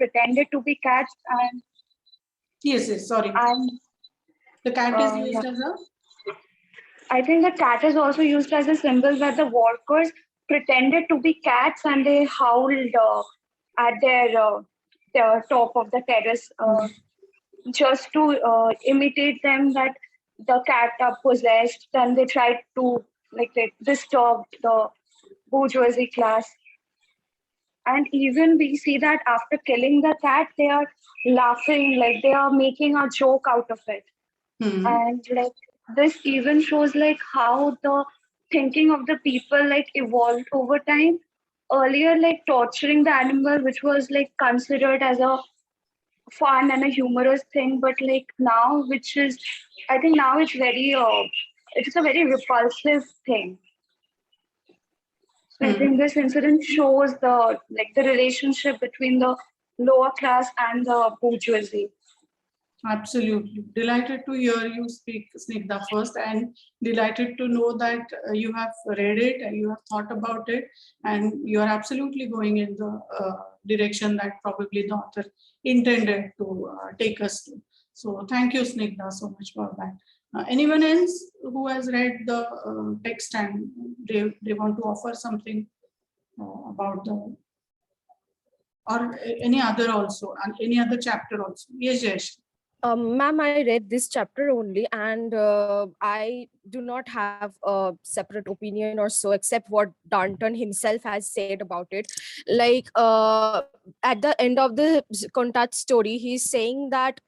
pretended to be cats, and Yes, sorry. and The cat is yeah. used as a. I think the cat is also used as a symbol where the workers pretended to be cats and they howled at their top of the terrace just to imitate them that the cat are possessed, and they tried to like disturb the bourgeoisie class. And even we see that after killing the cat, they are laughing, like they are making a joke out of it. And like this even shows like how the thinking of the people like evolved over time. Earlier, like torturing the animal, which was like considered as a fun and a humorous thing, but like now, which is, I think now it's very it's a very repulsive thing. So I think this incident shows the relationship between the lower class and the bourgeoisie. Absolutely. Delighted to hear you speak, Snigdha, first, and delighted to know that you have read it and you have thought about it, and you are absolutely going in the direction that probably the author intended to take us to. So thank you, Snigdha, so much for that. Anyone else who has read the text and they want to offer something about the, or any other also, and any other chapter also? Yes, Jayesh. Ma'am, I read this chapter only, and I do not have a separate opinion or so, except what Danton himself has said about it. Like at the end of the Contat story, he's saying that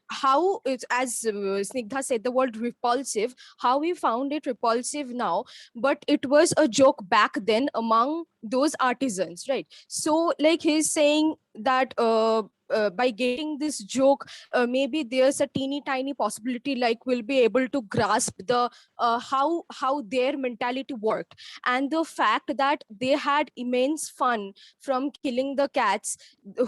how it's, as Snigdha said, the word repulsive, how we found it repulsive now, but it was a joke back then among those artisans, right? So like he's saying that by getting this joke, maybe there's a teeny tiny possibility like we'll be able to grasp the how their mentality worked, and the fact that they had immense fun from killing the cats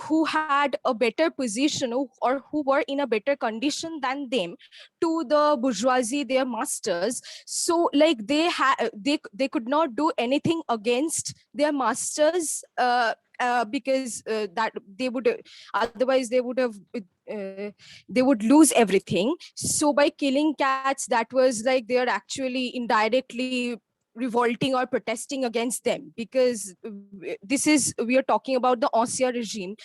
who had a better position or who were in a better condition than them, to the bourgeoisie, their masters. So like they could not do anything against their masters, because that they would otherwise they would lose everything. So by killing cats, that was like they are actually indirectly revolting or protesting against them, because this is, we are talking about the ancien regime,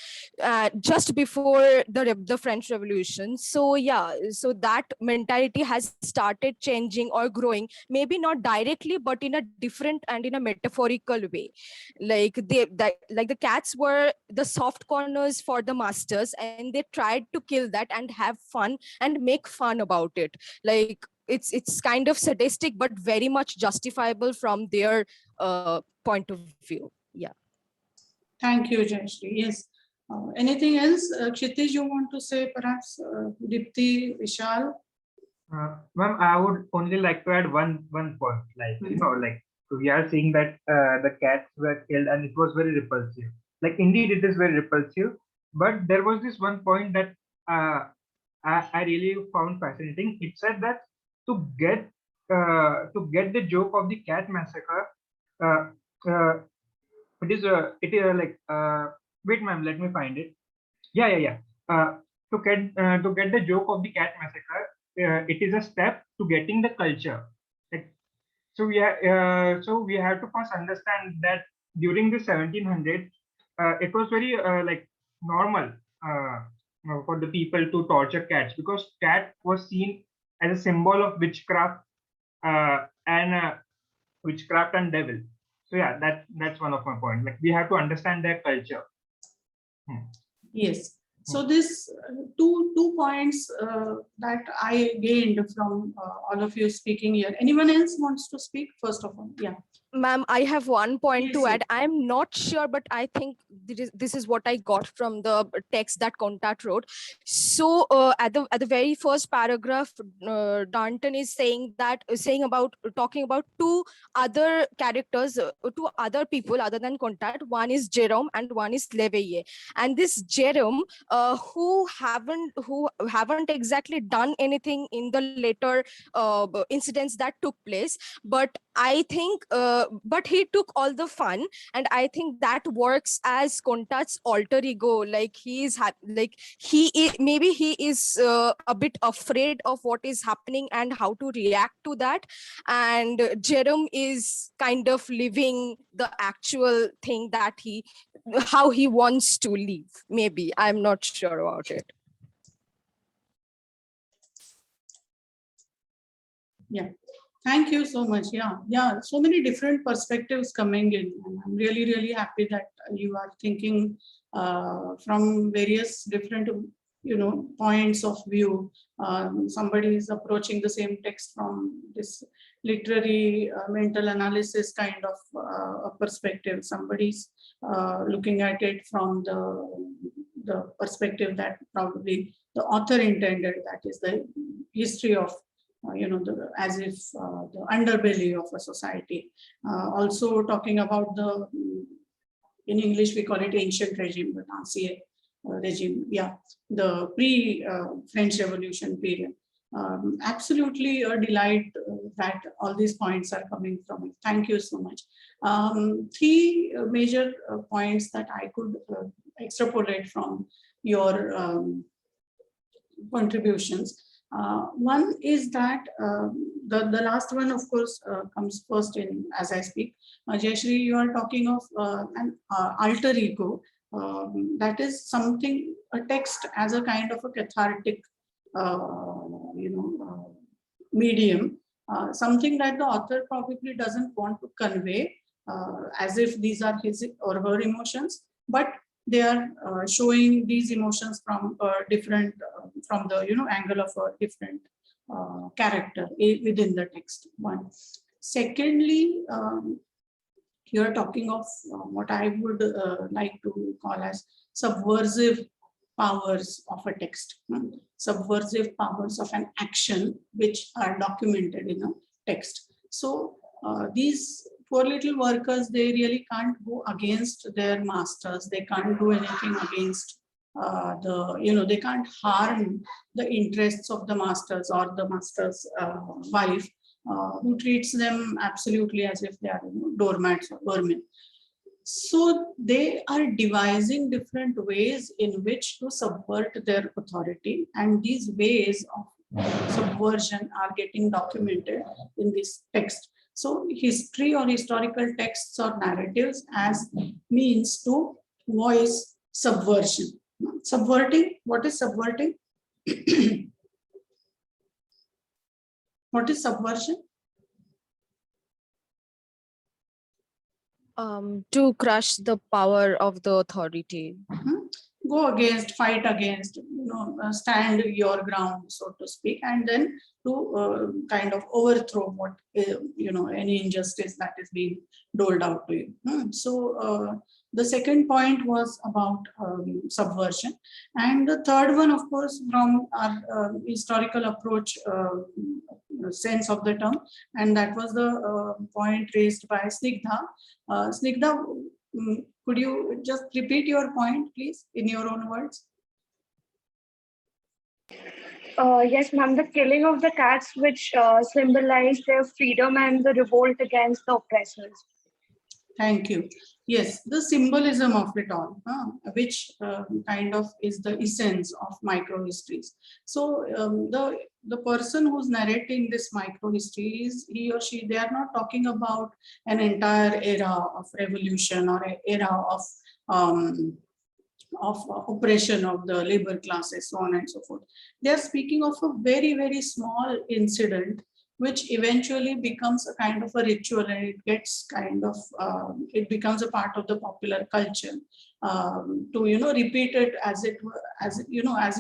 just before the French Revolution. So yeah, so that mentality has started changing or growing, maybe not directly but in a different and in a metaphorical way. Like like the cats were the soft corners for the masters, and they tried to kill that and have fun and make fun about it. Like it's kind of sadistic but very much justifiable from their point of view. Yeah. Thank you, Jayashree. Yes. Anything else? Kshitij, you want to say perhaps? Dipti, Vishal? Ma'am, I would only like to add one point. Like, like we are seeing that the cats were killed and it was very repulsive. Like, indeed, it is very repulsive. But there was this one point that I really found fascinating. It said that to get the joke of the cat massacre, uh, uh, it is like wait, ma'am, let me find it. Yeah. To get the joke of the cat massacre, it is a step to getting the culture. Like, so we have to first understand that during the 1700s, it was very like normal for the people to torture cats, because cat was seen as a symbol of witchcraft and witchcraft and devil. So yeah, that's one of my points. Like, we have to understand their culture. Yes. So this two points that I gained from all of you speaking here. Anyone else wants to speak? First of all, yeah. Ma'am, I have one point to Yes. add. I'm not sure, but I think this is what I got from the text that Contat wrote. So at the very first paragraph, Danton is saying talking about two other characters, two other people other than Contat. One is Jerome and one is Leveille. And this Jerome, who haven't exactly done anything in the later incidents that took place, but I think but he took all the fun, and I think that works as Kontat's alter ego. Like maybe he is a bit afraid of what is happening and how to react to that, and Jerome is kind of living the actual thing that how he wants to live. Maybe, I'm not sure about it. Yeah, thank you so much. Yeah, so many different perspectives coming in, and I'm really, really happy that you are thinking from various different, points of view. Somebody is approaching the same text from this literary mental analysis kind of a perspective. Somebody's looking at it from the perspective that probably the author intended, that is the history of as if the underbelly of a society. Also talking about in English we call it ancient regime, but ancien regime, the pre-French Revolution period. Absolutely a delight that all these points are coming from it. Thank you so much. Three major points that I could extrapolate from your contributions. One is that the last one, of course, comes first in as I speak. Jayashree, you are talking of an alter ego. That is something, a text as a kind of a cathartic, medium, something that the author probably doesn't want to convey as if these are his or her emotions, but they are showing these emotions from a different, from the angle of a different character within the text. One. Secondly, you are talking of what I would like to call as subversive powers of a text, subversive powers of an action which are documented in a text. So these poor little workers, they really can't go against their masters. They can't do anything against they can't harm the interests of the masters or the master's wife, who treats them absolutely as if they are doormats or vermin. So they are devising different ways in which to subvert their authority, and these ways of subversion are getting documented in this text. So history or historical texts or narratives as means to voice subversion. Subverting, what is subverting? What is subversion? To crush the power of the authority. Go against, fight against, stand your ground, so to speak, and then to kind of overthrow what any injustice that is being doled out to you. So the second point was about subversion, and the third one, of course, from our historical approach sense of the term, and that was the point raised by Snigdha. Snigdha, could you just repeat your point, please, in your own words? Yes, ma'am. The killing of the cats, which symbolize their freedom and the revolt against the oppressors. Thank you. Yes, the symbolism of it all, which kind of is the essence of microhistories. So the person who's narrating this microhistory is he or she. They are not talking about an entire era of revolution or an era of oppression of the labor classes, so on and so forth. They are speaking of a very, very small incident which eventually becomes a kind of a ritual, and it gets kind of it becomes a part of the popular culture to repeat it as it were, as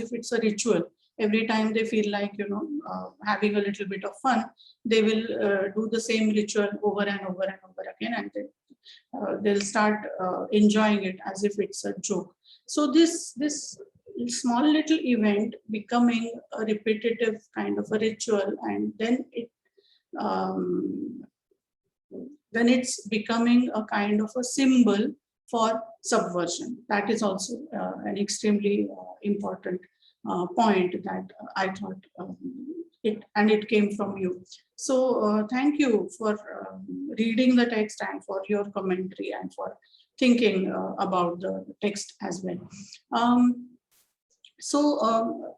if it's a ritual. Every time they feel like having a little bit of fun, they will do the same ritual over and over and over again, and they'll start enjoying it as if it's a joke. So this small little event becoming a repetitive kind of a ritual, and then it's becoming a kind of a symbol for subversion. That is also an extremely important point that I thought it came from you. So thank you for reading the text and for your commentary and for thinking about the text as well.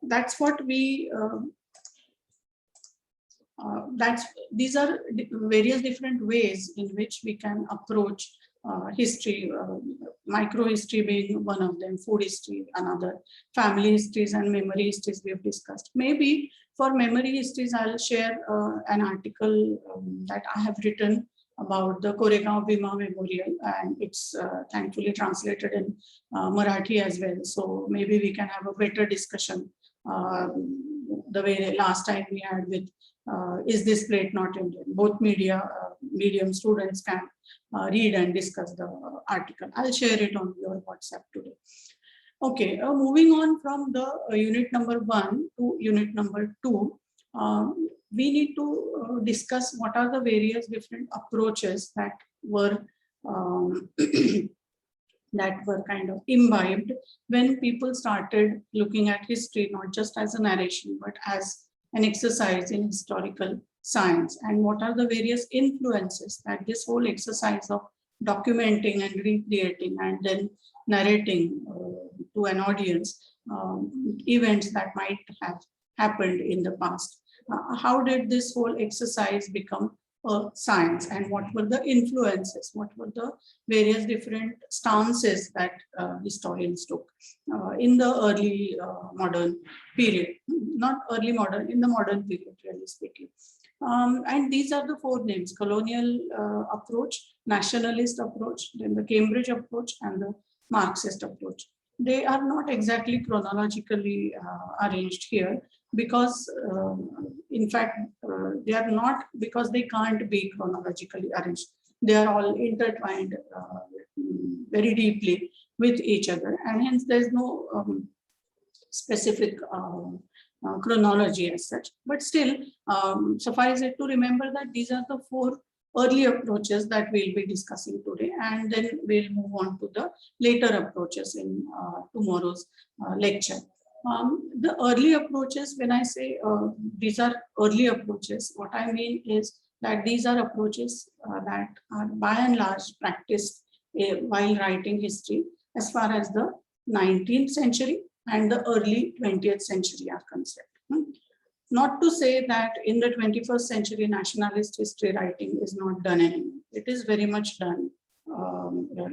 That's what we these are various different ways in which we can approach history, micro history being one of them, food history another, family histories and memory histories we have discussed. Maybe for memory histories, I'll share an article that I have written about the Koregaon Bhima Memorial, and it's thankfully translated in Marathi as well. So maybe we can have a better discussion the way last time we had with Is This Plate Not Indian? Both medium students can read and discuss the article. I'll share it on your WhatsApp today. Okay, moving on from the unit number 1 to unit number 2, we need to discuss what are the various different approaches that were that were kind of imbibed when people started looking at history, not just as a narration, but as an exercise in historical science, and what are the various influences that this whole exercise of documenting and recreating and then narrating to an audience events that might have happened in the past. How did this whole exercise become a science, and what were the influences, what were the various different stances that historians took in the early modern period, not early modern, in the modern period, really speaking. And these are the 4 names: colonial approach, nationalist approach, then the Cambridge approach, and the Marxist approach. They are not exactly chronologically arranged here, because in fact they are not, because they can't be chronologically arranged. They are all intertwined very deeply with each other, and hence there's no specific chronology as such. But still, suffice it to remember that these are the 4 early approaches that we'll be discussing today, and then we'll move on to the later approaches in tomorrow's lecture. The early approaches, when I say these are early approaches, what I mean is that these are approaches that are by and large practiced while writing history as far as the 19th century and the early 20th century are concerned. Not to say that in the 21st century nationalist history writing is not done anymore. It is very much done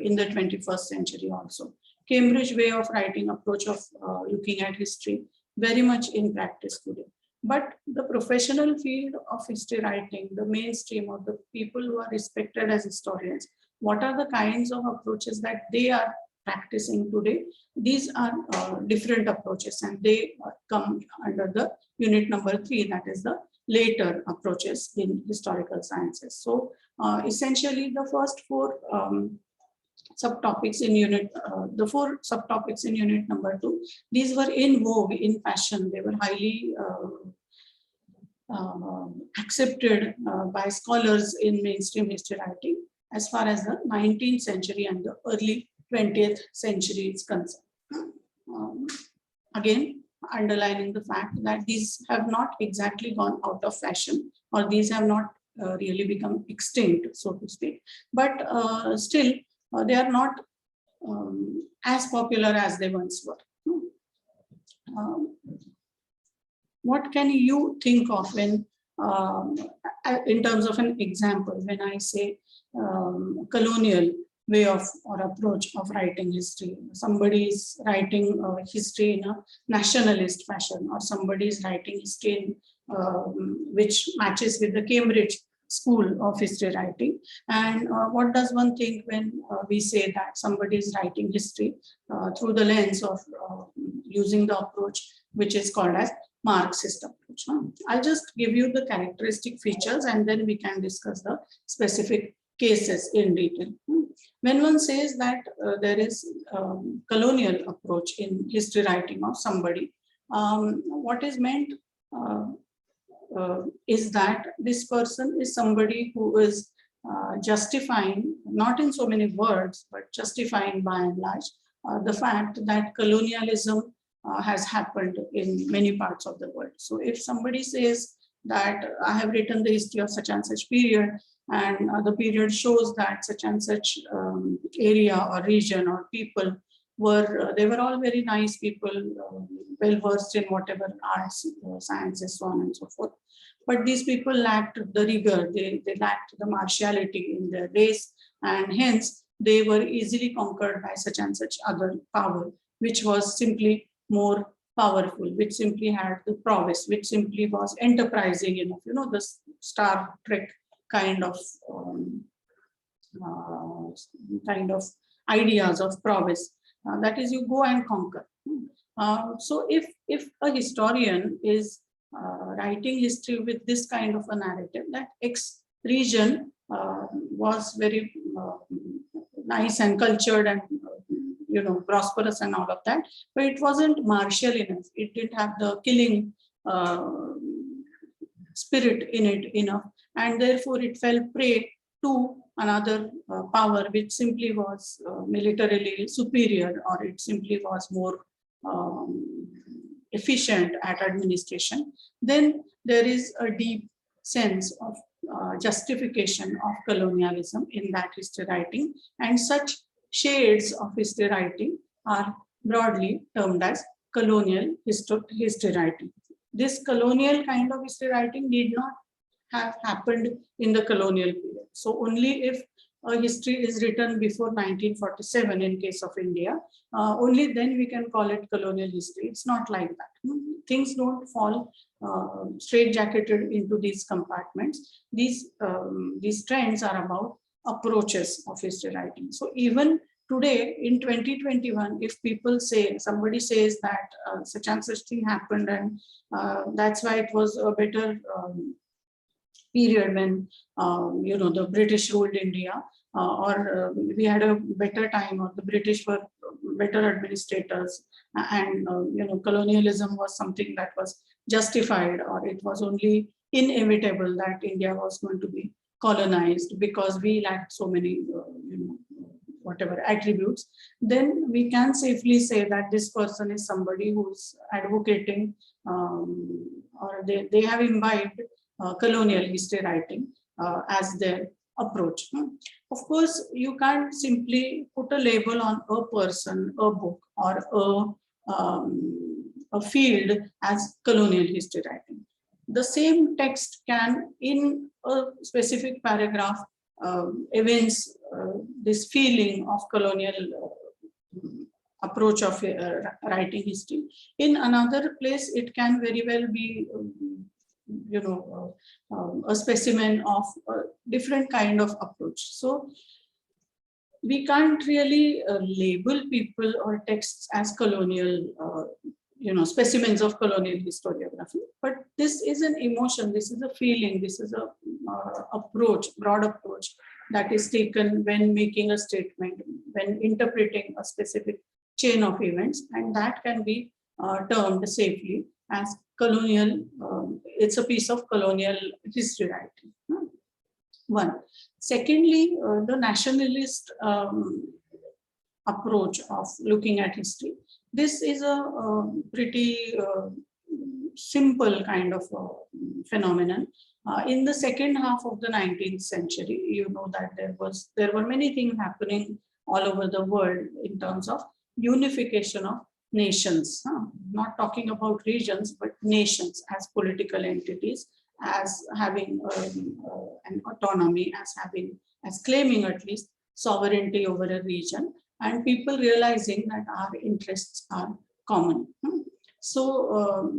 in the 21st century also. Cambridge way of writing, approach of looking at history, very much in practice today. But the professional field of history writing, the mainstream of the people who are respected as historians, what are the kinds of approaches that they are practicing today? These are different approaches, and they come under the unit number 3, that is the later approaches in historical sciences. So essentially the first 4 subtopics in unit, the 4 subtopics in unit number 2, these were in vogue, in fashion. They were highly accepted by scholars in mainstream history writing as far as the 19th century and the early 20th century is concerned. Again, underlining the fact that these have not exactly gone out of fashion, or these have not really become extinct, so to speak, but still they are not as popular as they once were. What can you think of when, in terms of an example, when I say colonial way of or approach of writing history? Somebody is writing history in a nationalist fashion, or somebody is writing history which matches with the Cambridge school of history writing. And what does one think when we say that somebody is writing history through the lens of using the approach which is called as Marxist approach? I'll just give you the characteristic features, and then we can discuss the specific cases in detail. When one says that there is colonial approach in history writing of somebody, what is meant is that this person is somebody who is justifying, not in so many words, but justifying by and large the fact that colonialism has happened in many parts of the world. So if somebody says that I have written the history of such and such period, and the period shows that such and such area or region or people were, they were all very nice people, well versed in whatever arts, sciences, so on and so forth. But these people lacked the rigor, they lacked the martiality in their race, and hence they were easily conquered by such and such other power, which was simply more powerful, which simply had the prowess, which simply was enterprising enough, you know, the Star Trek kind of ideas of prowess. That is, you go and conquer. So if a historian is writing history with this kind of a narrative, that X region was very nice and cultured and prosperous and all of that, but it wasn't martial enough. It didn't have the killing spirit in it enough, and therefore it fell prey to another power which simply was militarily superior, or it simply was more efficient at administration. Then there is a deep sense of justification of colonialism in that history writing, and such shades of history writing are broadly termed as colonial history writing. This colonial kind of history writing need not have happened in the colonial period. So only if a history is written before 1947 in case of India, only then we can call it colonial history. It's not like that. Things don't fall straight-jacketed into these compartments. These trends are about approaches of history writing. So even today in 2021, if people say, somebody says that such and such thing happened, and that's why it was a better period when the British ruled India, or we had a better time, or the British were better administrators, and colonialism was something that was justified, or it was only inevitable that India was going to be colonized because we lacked so many whatever attributes, then we can safely say that this person is somebody who's advocating or they have imbibed colonial history writing as their approach. Of course, you can't simply put a label on a person, a book, or a field as colonial history writing. The same text can, in a specific paragraph, evince this feeling of colonial approach of writing history. In another place, it can very well be a specimen of a different kind of approach. So we can't really label people or texts as colonial, specimens of colonial historiography, but this is an emotion, this is a feeling, this is a broad approach that is taken when making a statement, when interpreting a specific chain of events, and that can be termed safely as colonial. It's a piece of colonial history writing. One. Secondly, the nationalist approach of looking at history. This is a pretty simple kind of phenomenon. In the second half of the 19th century, you know that there were many things happening all over the world in terms of unification of nations. Not talking about regions, but nations as political entities, as having an autonomy, as claiming at least sovereignty over a region, and people realizing that our interests are common. So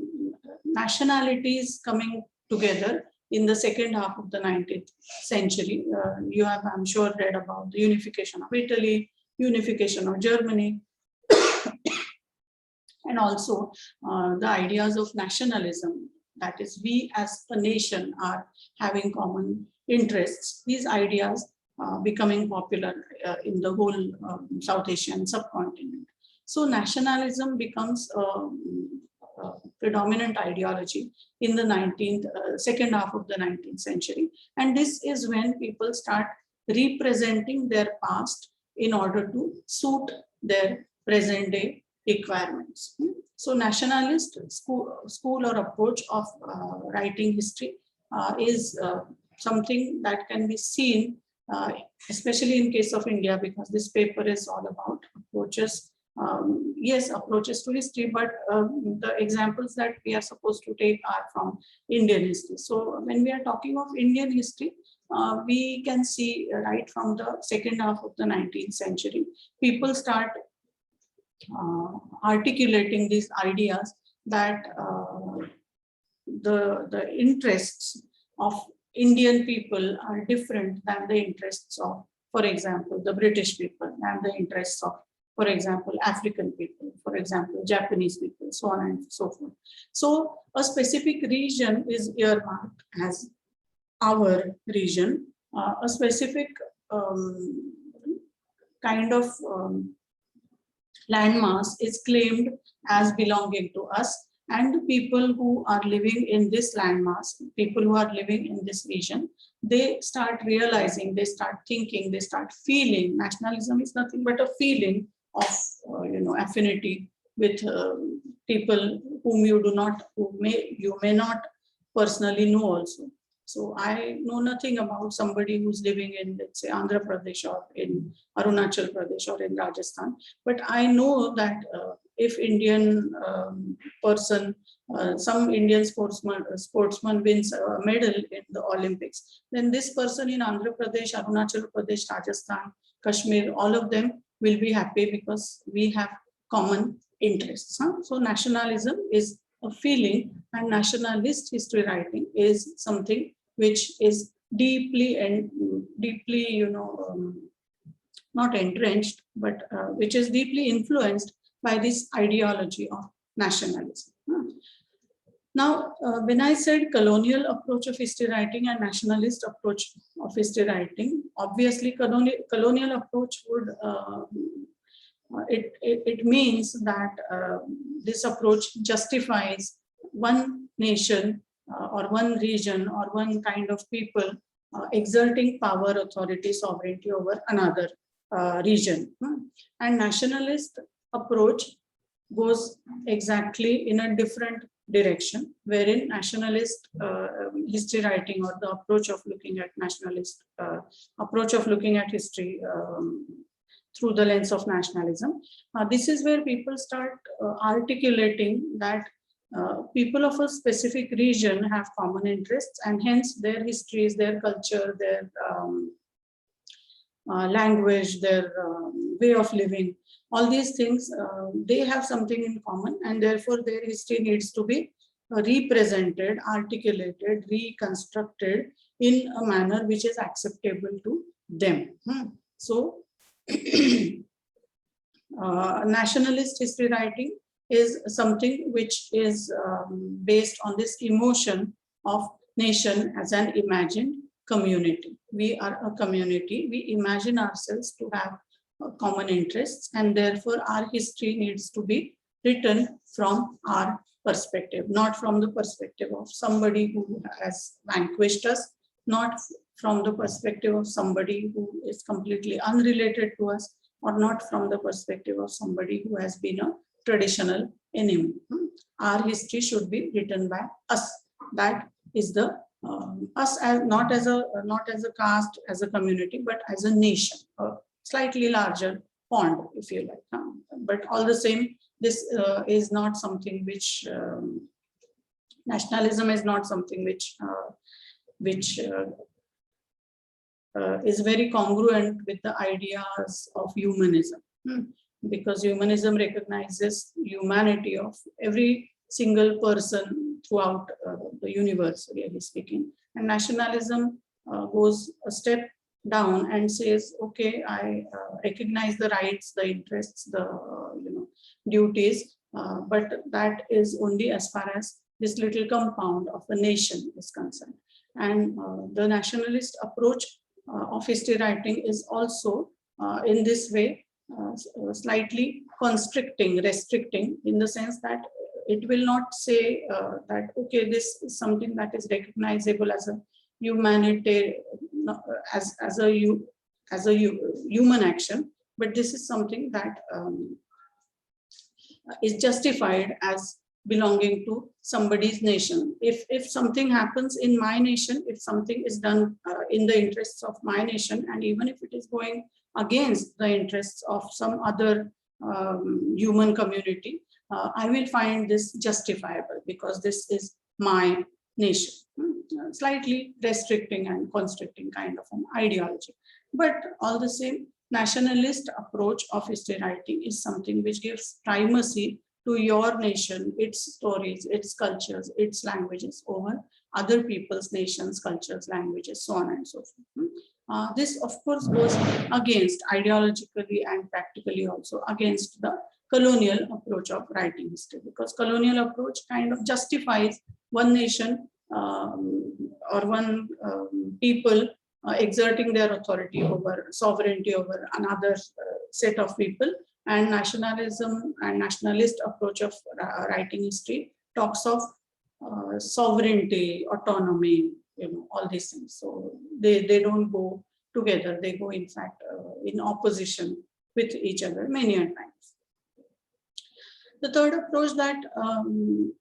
nationalities coming together in the second half of the 19th century. You have, I'm sure, read about the unification of Italy, unification of Germany, and also the ideas of nationalism. That is, we as a nation are having common interests. These ideas becoming popular in the whole South Asian subcontinent. So nationalism becomes a predominant ideology in the second half of the 19th century. And this is when people start representing their past in order to suit their present day requirements. So nationalist school or approach of writing history is something that can be seen, especially in case of India, because this paper is all about approaches. Yes, approaches to history, but the examples that we are supposed to take are from Indian history. So when we are talking of Indian history, we can see right from the second half of the 19th century, people start articulating these ideas that the interests of Indian people are different than the interests of, for example, the British people, and the interests of, for example, African people, for example, Japanese people, so on and so forth. So a specific region is earmarked as our region, a specific kind of landmass is claimed as belonging to us, and the people who are living in this landmass, people who are living in this region, they start realizing, they start thinking, they start feeling. Nationalism is nothing but a feeling of affinity with people whom you may not personally know also. So I know nothing about somebody who's living in, let's say, Andhra Pradesh or in Arunachal Pradesh or in Rajasthan, but I know that if Indian person, some Indian sportsman wins a medal in the Olympics, then this person in Andhra Pradesh, Arunachal Pradesh, Rajasthan, Kashmir, all of them will be happy because we have common interests. So nationalism is a feeling, and nationalist history writing is something which is deeply not entrenched, but which is deeply influenced by this ideology of nationalism. Now, when I said colonial approach of history writing and nationalist approach of history writing, obviously colonial approach would it means that this approach justifies one nation or one region or one kind of people exerting power, authority, sovereignty over another region. And nationalist approach goes exactly in a different direction, wherein nationalist history writing, or the approach of looking at nationalist approach of looking at history through the lens of nationalism. This is where people start articulating that people of a specific region have common interests, and hence their histories, their culture, their language, their way of living, all these things, they have something in common, and therefore their history needs to be represented, articulated, reconstructed in a manner which is acceptable to them. So nationalist history writing is something which is based on this emotion of nation as an imagined community. We are a community. We imagine ourselves to have common interests, and therefore our history needs to be written from our perspective, not from the perspective of somebody who has vanquished us, not from the perspective of somebody who is completely unrelated to us, or not from the perspective of somebody who has been a traditional enemy. Our history should be written by us. That is the us, as not as a caste, as a community, but as a nation, a slightly larger pond, if you like. But all the same, this is not something which nationalism is not something which is very congruent with the ideas of humanism, because humanism recognizes humanity of every single person throughout the universe, really speaking. And nationalism goes a step down and says, okay, I recognize the rights, the interests, the duties, but that is only as far as this little compound of a nation is concerned. And the nationalist approach of history writing is also in this way slightly constricting, restricting, in the sense that it will not say that, okay, this is something that is recognizable as a humanitarian, as a as a human action, but this is something that is justified as belonging to somebody's nation. If something happens in my nation, if something is done in the interests of my nation, and even if it is going against the interests of some other human community, I will find this justifiable because this is my nation. Slightly restricting and constricting kind of an ideology. But all the same, nationalist approach of history writing is something which gives primacy to your nation, its stories, its cultures, its languages over other people's nations, cultures, languages, so on and so forth. This, of course, goes against ideologically and practically also against the colonial approach of writing history, because colonial approach kind of justifies one nation or one people exerting their authority over sovereignty over another set of people, and nationalism and nationalist approach of writing history talks of sovereignty, autonomy, all these things. So they don't go together. They go, in fact, in opposition with each other many a times. The third approach that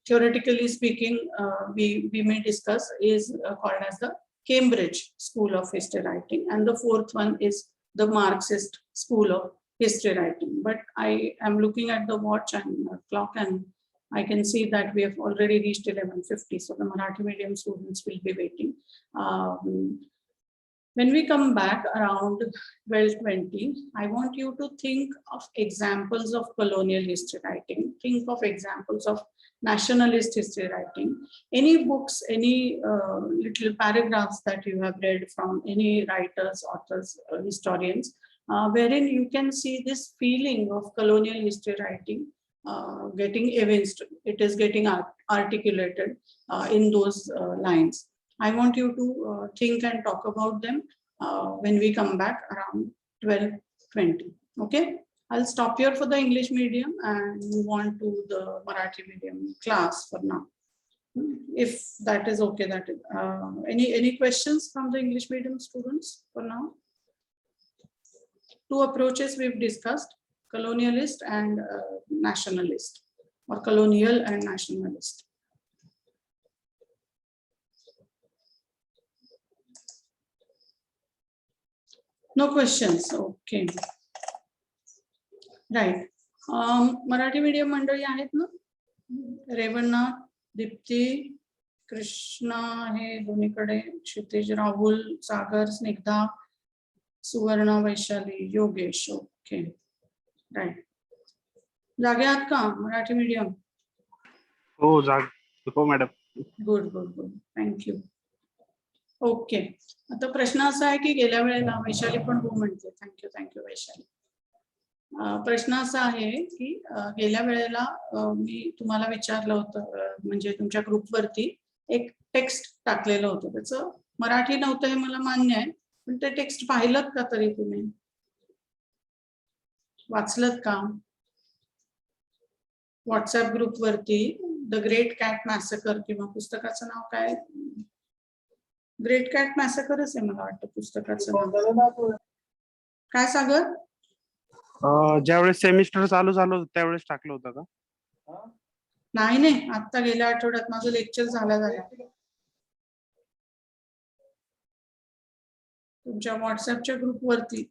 theoretically speaking we may discuss is called as the Cambridge School of History Writing, and the fourth one is the Marxist School of History Writing. But I am looking at the watch and clock, and I can see that we have already reached 11:50, so the Marathi medium students will be waiting. When we come back around 12:20, I want you to think of examples of colonial history writing, think of examples of nationalist history writing, any books, any little paragraphs that you have read from any writers, authors, historians, wherein you can see this feeling of colonial history writing getting evinced, it is getting articulated in those lines. I want you to think and talk about them when we come back around 12:20. Okay, I'll stop here for the English medium and move on to the Marathi medium class for now. If that is okay, that is any questions from the English medium students for now? Two approaches we've discussed: colonialist and nationalist, or colonial and nationalist. No questions. Okay. Right. Marathi medium मंडळी आहेत ना? रेवण्णा, दीप्ती, कृष्णा आहे दोन्हीकडे, क्षितिज, राहुल, सागर, स्निग्धा, सुवर्णा, Vaishali, Yogesh. Okay. Right. जागे आहात का Marathi medium? हो madam. Good good good. Thank you. Okay. आता प्रश्न असा आहे की गेल्या वेळेला वैशाली पण हो म्हणते. थँक्यू वैशाली. प्रश्न असा आहे की गेल्या वेळेला मी तुम्हाला विचारलं होतं, म्हणजे तुमच्या ग्रुपवरती एक टेक्स्ट टाकलेलं होतं, त्याचं मराठी नव्हतं हे मला मान्य आहे, पण ते टेक्स्ट पाहिलं का तरी तुम्ही? वाचलत का? व्हॉट्सअप ग्रुपवरती द ग्रेट कॅट मॅसेकर, किंवा पुस्तकाचं नाव काय? ग्रेट कॅट मॅसेकरच आहे मला वाटतं पुस्तकाचं नाव. काय सागर? ज्यावेळेस सेमिस्टर चालू झालं त्यावेळेस टाकलं होतं का? नाही, आता गेल्या आठवड्यात माझं लेक्चर झालं. तुमच्या व्हॉट्सअपच्या ग्रुपवरती,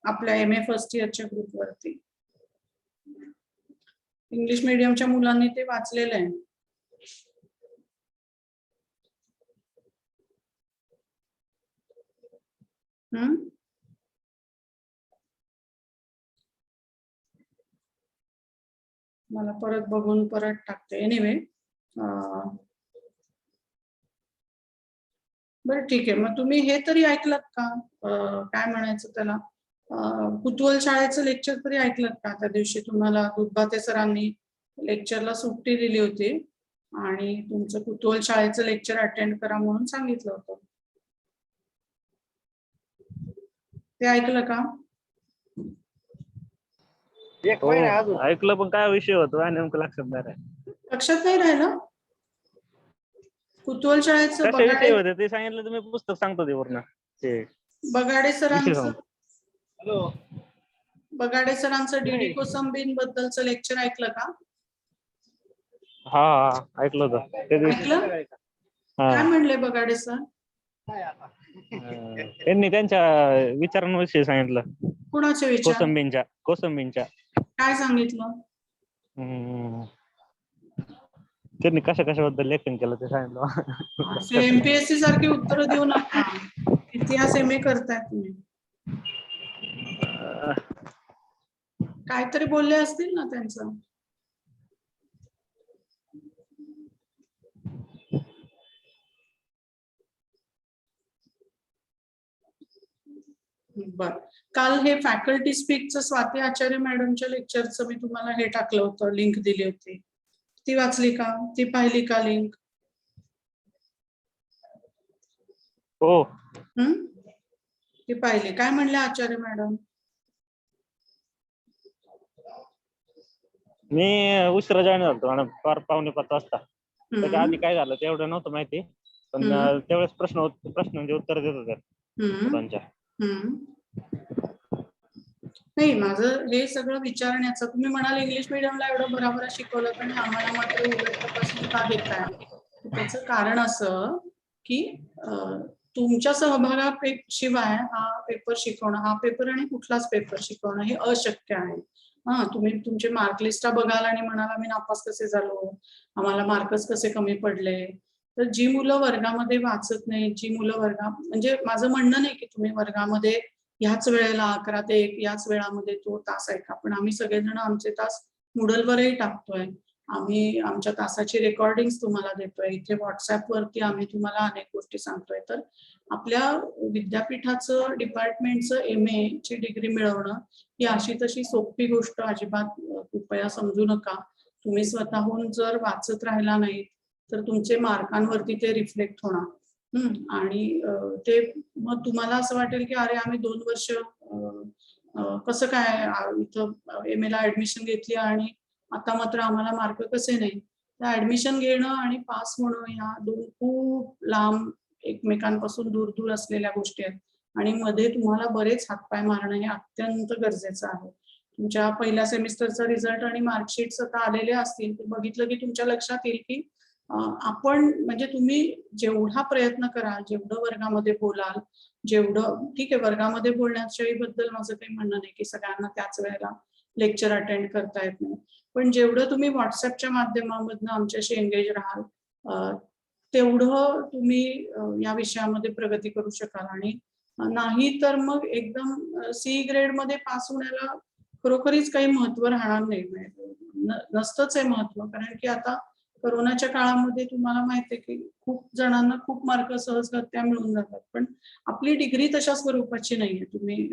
आपल्या MA फर्स्ट इयरच्या ग्रुपवरती. इंग्लिश मीडियमच्या मुलांनी ते वाचलेलं आहे. मला परत बघून परत टाकते. एनिवे, बरं ठीक आहे. मग तुम्ही हे तरी ऐकलत का, काय म्हणायचं त्याला, कुतूहल शाळेचं लेक्चर तरी ऐकलत का? त्या दिवशी तुम्हाला दुधभाते सरांनी लेक्चरला सुट्टी दिली होती आणि तुमचं कुतूहल शाळेचं लेक्चर अटेंड करा म्हणून सांगितलं होतं. ते ऐकलं का? ऐकलं, पण काय विषय होतो नेमकं लक्षात नाही. लक्षात नाही राहिलं? कुतूहल शाळेचं विषय होते ते सांगितलं, तुम्ही पुस्तक सांगतो ते वरनं ते बगाडे विषय सरांचं सांग. बगाडे सरांचं डीडी कोसंबीन बद्दलचं लेक्चर ऐकलं का? हा ऐकलं होतं त्या दिवशी. ऐकलं? हा काय म्हणले बगाडे सर? त्यांनी त्यांच्या विचारांविषयी सांगितलं. कुणाचे विचार? कोसंबींच्या काय सांगितलं? त्यांनी कशाबद्दल लेखन केलं ते सांगितलं. असे एमपीएससी सारखी उत्तर देऊ नका. इतिहास MA करताय तुम्ही. काहीतरी बोलले असतील ना त्यांचं. बर, काल हे फॅकल्टी स्पीकचं स्वाती आचार्य मॅडमच्या लेक्चरचं मी तुम्हाला हे टाकलं होतं, लिंक दिली होती. ती वाचली का? ती पाहिली का लिंक? हो. ती पाहिली. काय म्हणले आचार्य मॅडम? मी उशिरा जॉईन झालो मॅडम, 4:45 वाजता. त्याच्या आधी काय झालं तेवढं नव्हतं माहिती, पण त्यावेळेस प्रश्नांची उत्तर देत होते मुलांच्या. नाही, माझं हे सगळं विचारण्याचं, तुम्ही म्हणाल इंग्लिश मिडियमला एवढं भराभरा शिकवलं आणि आम्हाला मात्र उलट तपासणी का देताय? त्याचं कारण असं की तुमच्या सहभागाशिवाय हा पेपर शिकवणं, हा पेपर आणि कुठलाच पेपर शिकवणं हे अशक्य आहे. तुम्ही तुमचे मार्क लिस्टा बघाल आणि म्हणाल आम्ही नापास कसे झालो, आम्हाला मार्कच कसे कमी पडले. तर जी मुलं वर्गामध्ये वाचत नाही, जी मुलं म्हणजे माझं म्हणणं नाही की तुम्ही वर्गामध्ये ह्याच वेळेला 11 ते 1 याच वेळामध्ये तो तास ऐका, पण आम्ही सगळेजण आमचे तास Moodleवरही टाकतोय. आम्ही आमच्या तासाची रेकॉर्डिंग तुम्हाला देतोय. इथे व्हॉट्सअपवरती आम्ही तुम्हाला अनेक गोष्टी सांगतोय. तर आपल्या विद्यापीठाचं डिपार्टमेंटचं MA ची डिग्री मिळवणं ही अशी तशी सोपी गोष्ट अजिबात कृपया समजू नका. तुम्ही स्वतःहून जर वाचत राहिला नाही तर तुमचे मार्कांवरती ते रिफ्लेक्ट होणार. आणि ते मग तुम्हाला असं वाटेल की अरे आम्ही 2 वर्ष कसं काय इथं MA ला ऍडमिशन घेतली आणि आता मात्र आम्हाला मार्क कसे नाही. तर ऍडमिशन घेणं आणि पास होणं या दोन खूप लांब एकमेकांपासून दूर दूर असलेल्या गोष्टी आहेत आणि मध्ये तुम्हाला बरेच हातपाय मारणं हे अत्यंत गरजेचं आहे. तुमच्या पहिल्या सेमिस्टरचा रिझल्ट आणि मार्कशीट्स आता आलेले असतील, ते बघितलं की तुमच्या लक्षात येईल की आपण म्हणजे तुम्ही जेवढा प्रयत्न कराल, जेवढं वर्गामध्ये बोलाल, जेवढं ठीक आहे, वर्गामध्ये बोलण्याच्या बद्दल माझं काही म्हणणं नाही की सगळ्यांना त्याच वेळेला लेक्चर अटेंड करता येत नाही, पण जेवढं तुम्ही व्हॉट्सअपच्या माध्यमामधून आमच्याशी एंगेज राहाल तेवढं तुम्ही या विषयामध्ये प्रगती करू शकाल. आणि नाही तर मग एकदम C ग्रेड मध्ये पास होण्याला खरोखरीच काही महत्व राहणार नाही, नसतंच आहे महत्व. कारण की आता कोरोनाच्या काळामध्ये तुम्हाला माहिती आहे की खूप जणांना खूप मार्क सहजगत्या मिळून जातात, पण आपली डिग्री तशा स्वरूपाची नाहीये. तुम्ही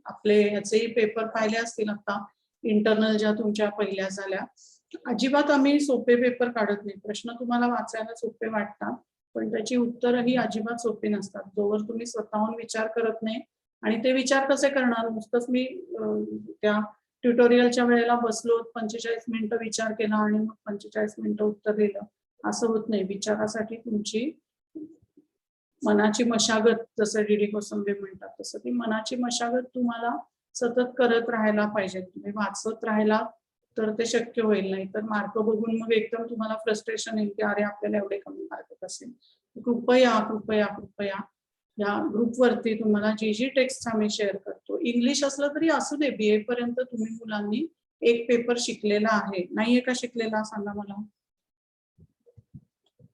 आपले ह्याचे पेपर पाहिले असतील आता, इंटरनल ज्या तुमच्या पहिल्या झाल्या, अजिबात आम्ही सोपे पेपर काढत नाही. प्रश्न तुम्हाला वाचायला सोपे वाटतात, पण त्याची उत्तरही अजिबात सोपी नसतात जोवर तुम्ही स्वतःहून विचार करत नाही. आणि ते विचार कसे करणार? नुसतंच मी त्या ट्युटोरियलच्या वेळेला बसलो, 45 मिनिटं विचार केला आणि मग 45 मिनिटं उत्तर दिलं, असं होत नाही. विचारासाठी तुमची मनाची मशागत, जसं डीडी कोसंबे म्हणतात तसं ती मनाची मशागत तुम्हाला सतत करत राहायला पाहिजे. तुम्ही वाचत राहिला तर ते शक्य होईल. नाही तर मार्क बघून मग एकदम तुम्हाला फ्रस्ट्रेशन येईल की अरे आपल्याला एवढे कमी मार्क कसे. कृपया कृपया कृपया या ग्रुपवरती तुम्हाला जी टेक्स्ट आम्ही शेअर करतो, इंग्लिश असलं तरी असू दे, BA पर्यंत तुम्ही मुलांनी एक पेपर शिकलेला आहे, नाहीये का शिकलेला सांगा मला?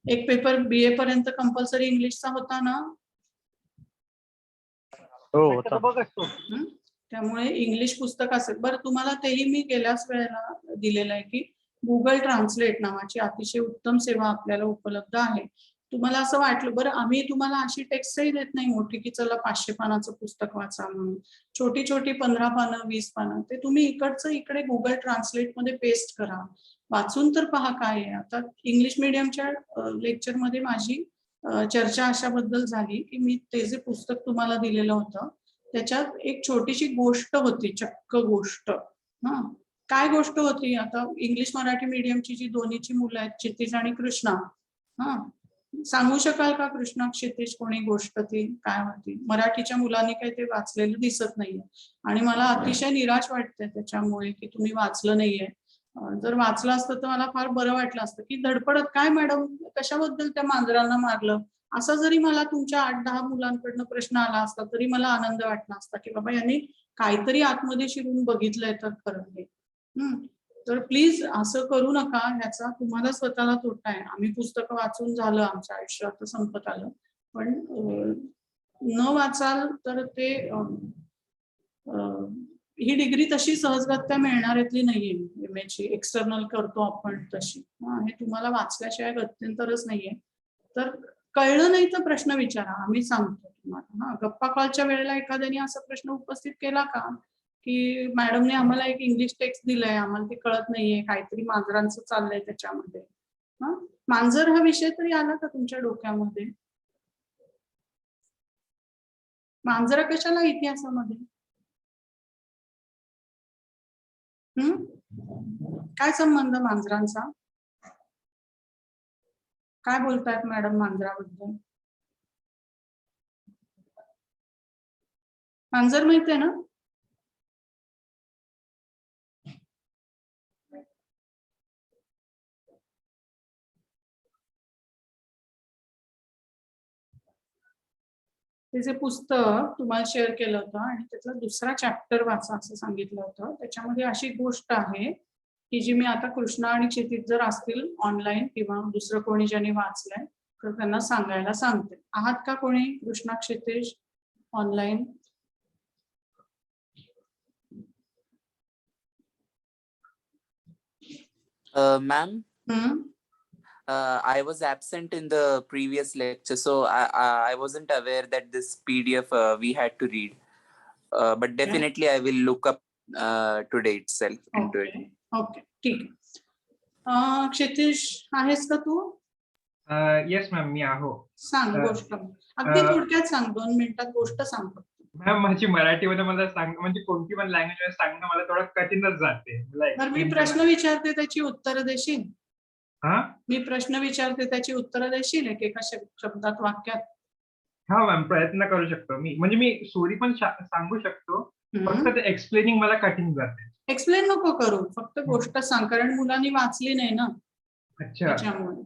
एक पेपर BA पर्यंत कंपल्सरी इंग्लिशचा होता ना? हो. त्यामुळे इंग्लिश पुस्तक असेल. बरं, तुम्हाला तेही मी गेल्याच वेळेला दिलेलं आहे की गुगल ट्रान्सलेट नावाची अतिशय उत्तम सेवा आपल्याला उपलब्ध आहे. तुम्हाला असं वाटलं, बरं आम्ही तुम्हाला अशी टेक्स्टही देत नाही मोठी की चला 500 पानाचं पुस्तक वाचा म्हणून. छोटी छोटी 15 पानं 20 पानं ते तुम्ही इकडचं इकडे गुगल ट्रान्सलेट मध्ये पेस्ट करा, वाचून तर पहा काय आहे. आता इंग्लिश मीडियमच्या लेक्चरमध्ये माझी चर्चा अशाबद्दल झाली की मी ते जे पुस्तक तुम्हाला दिलेलं होतं त्याच्यात एक छोटीशी गोष्ट होती, चक्क गोष्ट. काय गोष्ट होती? आता इंग्लिश मराठी मीडियमची जी दोन्हीची मुलं आहेत, क्षितिज आणि कृष्णा, सांगू शकाल का कृष्णा क्षितिज कोणी गोष्ट ती काय होती? मराठीच्या मुलांनी काही ते वाचलेलं दिसत नाहीये आणि मला अतिशय निराश वाटते त्याच्यामुळे की तुम्ही वाचलं नाहीये. जर वाचलं असतं तर मला फार बरं वाटलं असतं की धडपडत काय मॅडम कशाबद्दल त्या मांजरांना मारलं असा जरी मला तुमच्या 8-10 मुलांकडनं प्रश्न आला असता तरी मला आनंद वाटला असता की बाबा यांनी काहीतरी आतमध्ये शिरून बघितलंय तर खरं हे. तर प्लीज असं करू नका, ह्याचा तुम्हाला स्वतःला तोटा आहे. आम्ही पुस्तकं वाचून झालं आमच्या आयुष्यात संपत आलं, पण न वाचाल तर ते ही डिग्री तशी सहजगत्या मिळणाऱ्यातली नाहीये. एमएची एक्सटर्नल करतो आपण तशी. हे तुम्हाला वाचल्याशिवाय गत्यंतरच नाहीये. तर कळलं नाही तर प्रश्न विचारा, आम्ही सांगतो तुम्हाला. गप्पा कॉलच्या वेळेला एखाद्याने असा प्रश्न उपस्थित केला का की मॅडमने आम्हाला एक इंग्लिश टेक्स्ट दिलंय, आम्हाला ते कळत नाहीये, काहीतरी मांजरांचं चाललंय त्याच्यामध्ये. मांजर हा विषय तरी आला का तुमच्या डोक्यामध्ये? मांजर कशाला इतिहासामध्ये? काय संबंध मांजरांचा? काय बोलतायत मॅडम मांजराबद्दल? मांजर माहितीये ना? ते जे पुस्तक तुम्हाला शेअर केलं होतं आणि त्याचा दुसरा चॅप्टर वाचा असं सांगितलं होतं, त्याच्यामध्ये अशी गोष्ट आहे की जी मी आता कृष्णा आणि क्षितिज जर असतील ऑनलाईन किंवा दुसरं कोणी ज्यांनी वाचलंय तर त्यांना सांगायला सांगते. आहात का कोणी कृष्णा क्षितिज online? Ma'am, I was absent in the previous lecture, so I wasn't aware that this PDF we had to read. But definitely I will look up today itself into it. Okay, ठीक आहे. क्षितिज आहेस का तू? Yes ma'am, मी आहो. सांग गोष्ट, अगदी थोडक्यात सांग, 2 मिनिटात गोष्ट सांग. मॅम माझी मराठीमध्ये मला सांग, म्हणजे कोणती पण लँग्वेज सांगणं मला थोडं कठीणच जाते. तर मी प्रश्न विचारते त्याची उत्तरं देशील? मी प्रश्न विचारते त्याची उत्तरं देशील एकेका शब्दात, वाक्यात? हा मॅम, प्रयत्न करू शकतो मी. म्हणजे मी स्टोरी पण सांगू शकतो, फक्त ते एक्सप्लेनिंग मला कठीण जाते. एक्सप्लेन नको करू, फक्त गोष्ट सांग, कारण मुलांनी वाचली नाही ना. अच्छा, त्याच्यामुळे.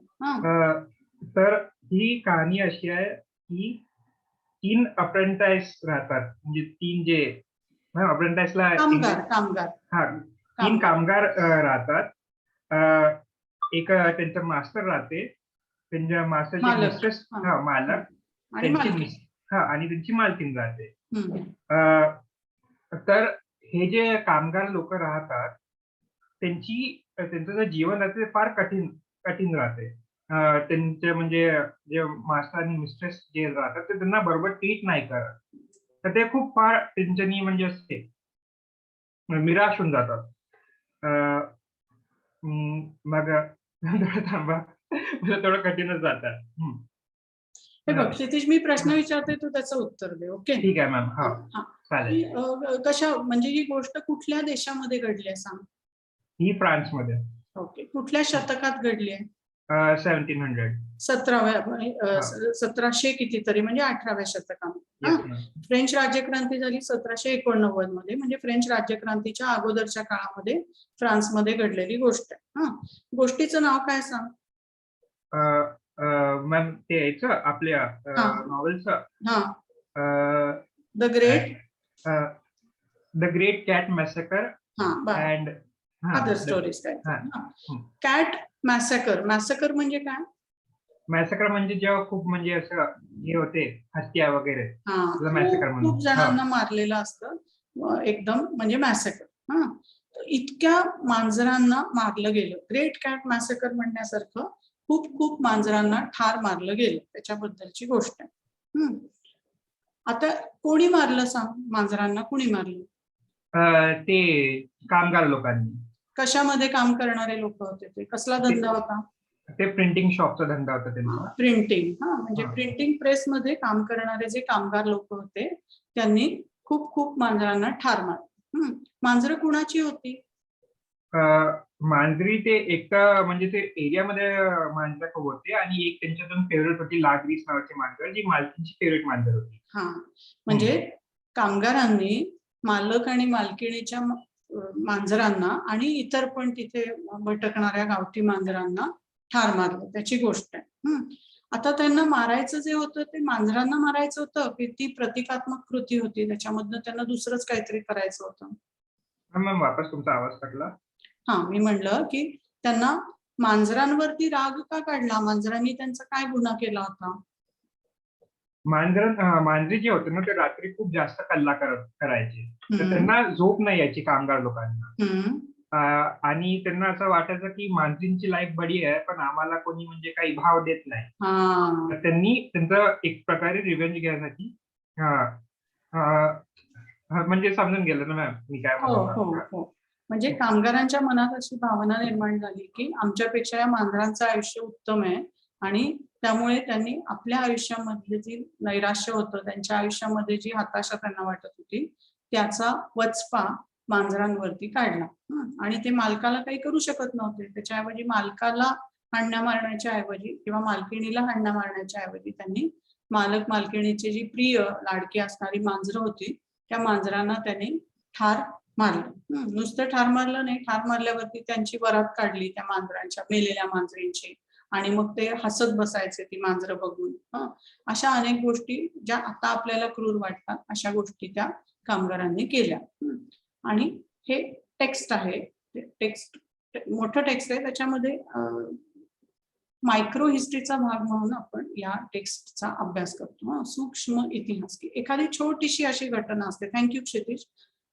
तर ही कहाणी अशी आहे की 3 अप्रेंटाइज राहतात, म्हणजे 3 जे अप्रेंटाइजला कामगार 3 कामगार राहतात. एक त्यांचं मास्टर राहते, त्यांच्या मास्टरची मिस्ट्रेस, मालक, आणि त्यांची मालकीन राहते. तर हे जे कामगार लोक राहतात त्यांचं जे जीवन आहे ते फार कठीण राहते. त्यांचे म्हणजे जे मास्टर आणि मिस्ट्रेस जे राहतात ते त्यांना बरोबर ट्रीट नाही करत, तर ते खूप फार त्यांच्यानी म्हणजे असते निराश होऊन जातात. मग थांबा, मला थोडं कठीणच जातात. हे बघ क्षितिज, मी प्रश्न विचारते, तू त्याचं उत्तर दे. ओके, ठीक आहे मॅम. हा, चालेल. कशा, म्हणजे ही गोष्ट कुठल्या देशामध्ये घडली आहे सांग? ही फ्रान्समध्ये. ओके, कुठल्या शतकात घडली आहे? 1700. 1700 कितीतरी, म्हणजे 18व्या शतकामध्ये. फ्रेंच राज्यक्रांती झाली 1789 मध्ये, म्हणजे फ्रेंच राज्यक्रांतीच्या अगोदरच्या काळामध्ये फ्रान्समध्ये घडलेली गोष्ट आहे. गोष्टीचं नाव काय सांग? मॅम ते यायचं आपल्या नॉवेलचं, the great cat massacre and other stories. Cat massacre, massacre म्हणजे काय? मॅसेकर म्हणजे जेव्हा खूप म्हणजे असं हे होते, हत्या वगैरे, खूप जणांना मारलेलं असतं एकदम, म्हणजे मॅसेकर. इतक्या मांजरांना मारलं गेलं. ग्रेट कॅट मॅसेकर म्हणण्यासारखं खूप मांजरांना ठार मारलं गेलं, त्याच्याबद्दलची गोष्ट आहे. आता कोणी मारलं सांग? मांजरांना कोणी मारलं? ते कामगार लोकांनी. कशामध्ये काम करणारे लोक होते ते? कसला धंदा होता? ते प्रिंटिंग शॉपचा धंदा होता त्यांचा. प्रिंटिंग, म्हणजे प्रिंटिंग प्रेस मध्ये काम करणारे जे कामगार लोक होते त्यांनी खूप मांजरांना ठार मारलं. मांजरं कुणाची होती? मांजरी ते एका म्हणजे ते एरियामध्ये मांजर खूप होते आणि एक त्यांच्यातून फेवरेट होती लागरीस नावाची मांजर, जी मालकींची फेवरेट मांजर होती. हा म्हणजे कामगारांनी मालक आणि मालकिणीच्या मांजरांना आणि इतर पण तिथे भटकणाऱ्या गावठी मांजरांना ठार मारलं, त्याची गोष्ट आहे. आता त्यांना मारायचं जे होतं ते मांजरांना मारायचं होतं की ती प्रतिकात्मक कृती होती, त्याच्यामधनं त्यांना दुसरंच काहीतरी करायचं होतं? मॅम वापस तुमचा आवाज कटला. हा, मी म्हणलं की त्यांना मांजरांवरती राग का काढला, मांजरांनी त्यांचा काय गुन्हा केला होता? मांजरी जे होते ना ते रात्री खूप जास्त कल्ला करायचे, तर त्यांना झोप नाही यायची कामगार लोकांना. आणि त्यांना असं वाटायचं की मांजरींची लाईफ बडी आहे पण आम्हाला कोणी म्हणजे काही भाव देत नाही. तर त्यांनी त्यांचं एक प्रकारे रिव्हेंज घ्यायसाठी म्हणजे समजून गेलं ना मॅम मी काय म्हणतो. म्हणजे कामगारांच्या मनात अशी भावना निर्माण झाली की आमच्यापेक्षा या मांजरांचं आयुष्य उत्तम आहे आणि त्यामुळे त्यांनी आपल्या आयुष्यामधले जी नैराश्य होतं, त्यांच्या आयुष्यामध्ये जी हताशा त्यांना वाटत होती, त्याचा वचपा मांजरांवरती काढला. आणि ते मालकाला काही करू शकत नव्हते, त्याच्याऐवजी मालकाला हाणण्या मारण्याच्या ऐवजी किंवा मालकिणीला हाणण्या मारण्याच्या ऐवजी त्यांनी मालक मालकिणीची जी प्रिय लाडकी असणारी मांजरं होती त्या मांजरांना त्यांनी ठार मारलं. नुसतं ठार मारलं नाही, ठार मारल्यावरती त्यांची वरात काढली त्या मांजरांच्या, मेलेल्या मांजरींची, आणि मग ते हसत बसायचे ती मांजरं बघून. अशा अनेक गोष्टी ज्या आता आपल्याला क्रूर वाटतात अशा गोष्टी त्या कामगारांनी केल्या. आणि हे टेक्स्ट आहे, टेक्स्ट मोठं टेक्स्ट आहे, त्याच्यामध्ये मायक्रो हिस्ट्रीचा भाग म्हणून आपण या टेक्स्टचा अभ्यास करतो. सूक्ष्म इतिहास, की एखादी छोटीशी अशी घटना असते. थँक्यू क्षितिज.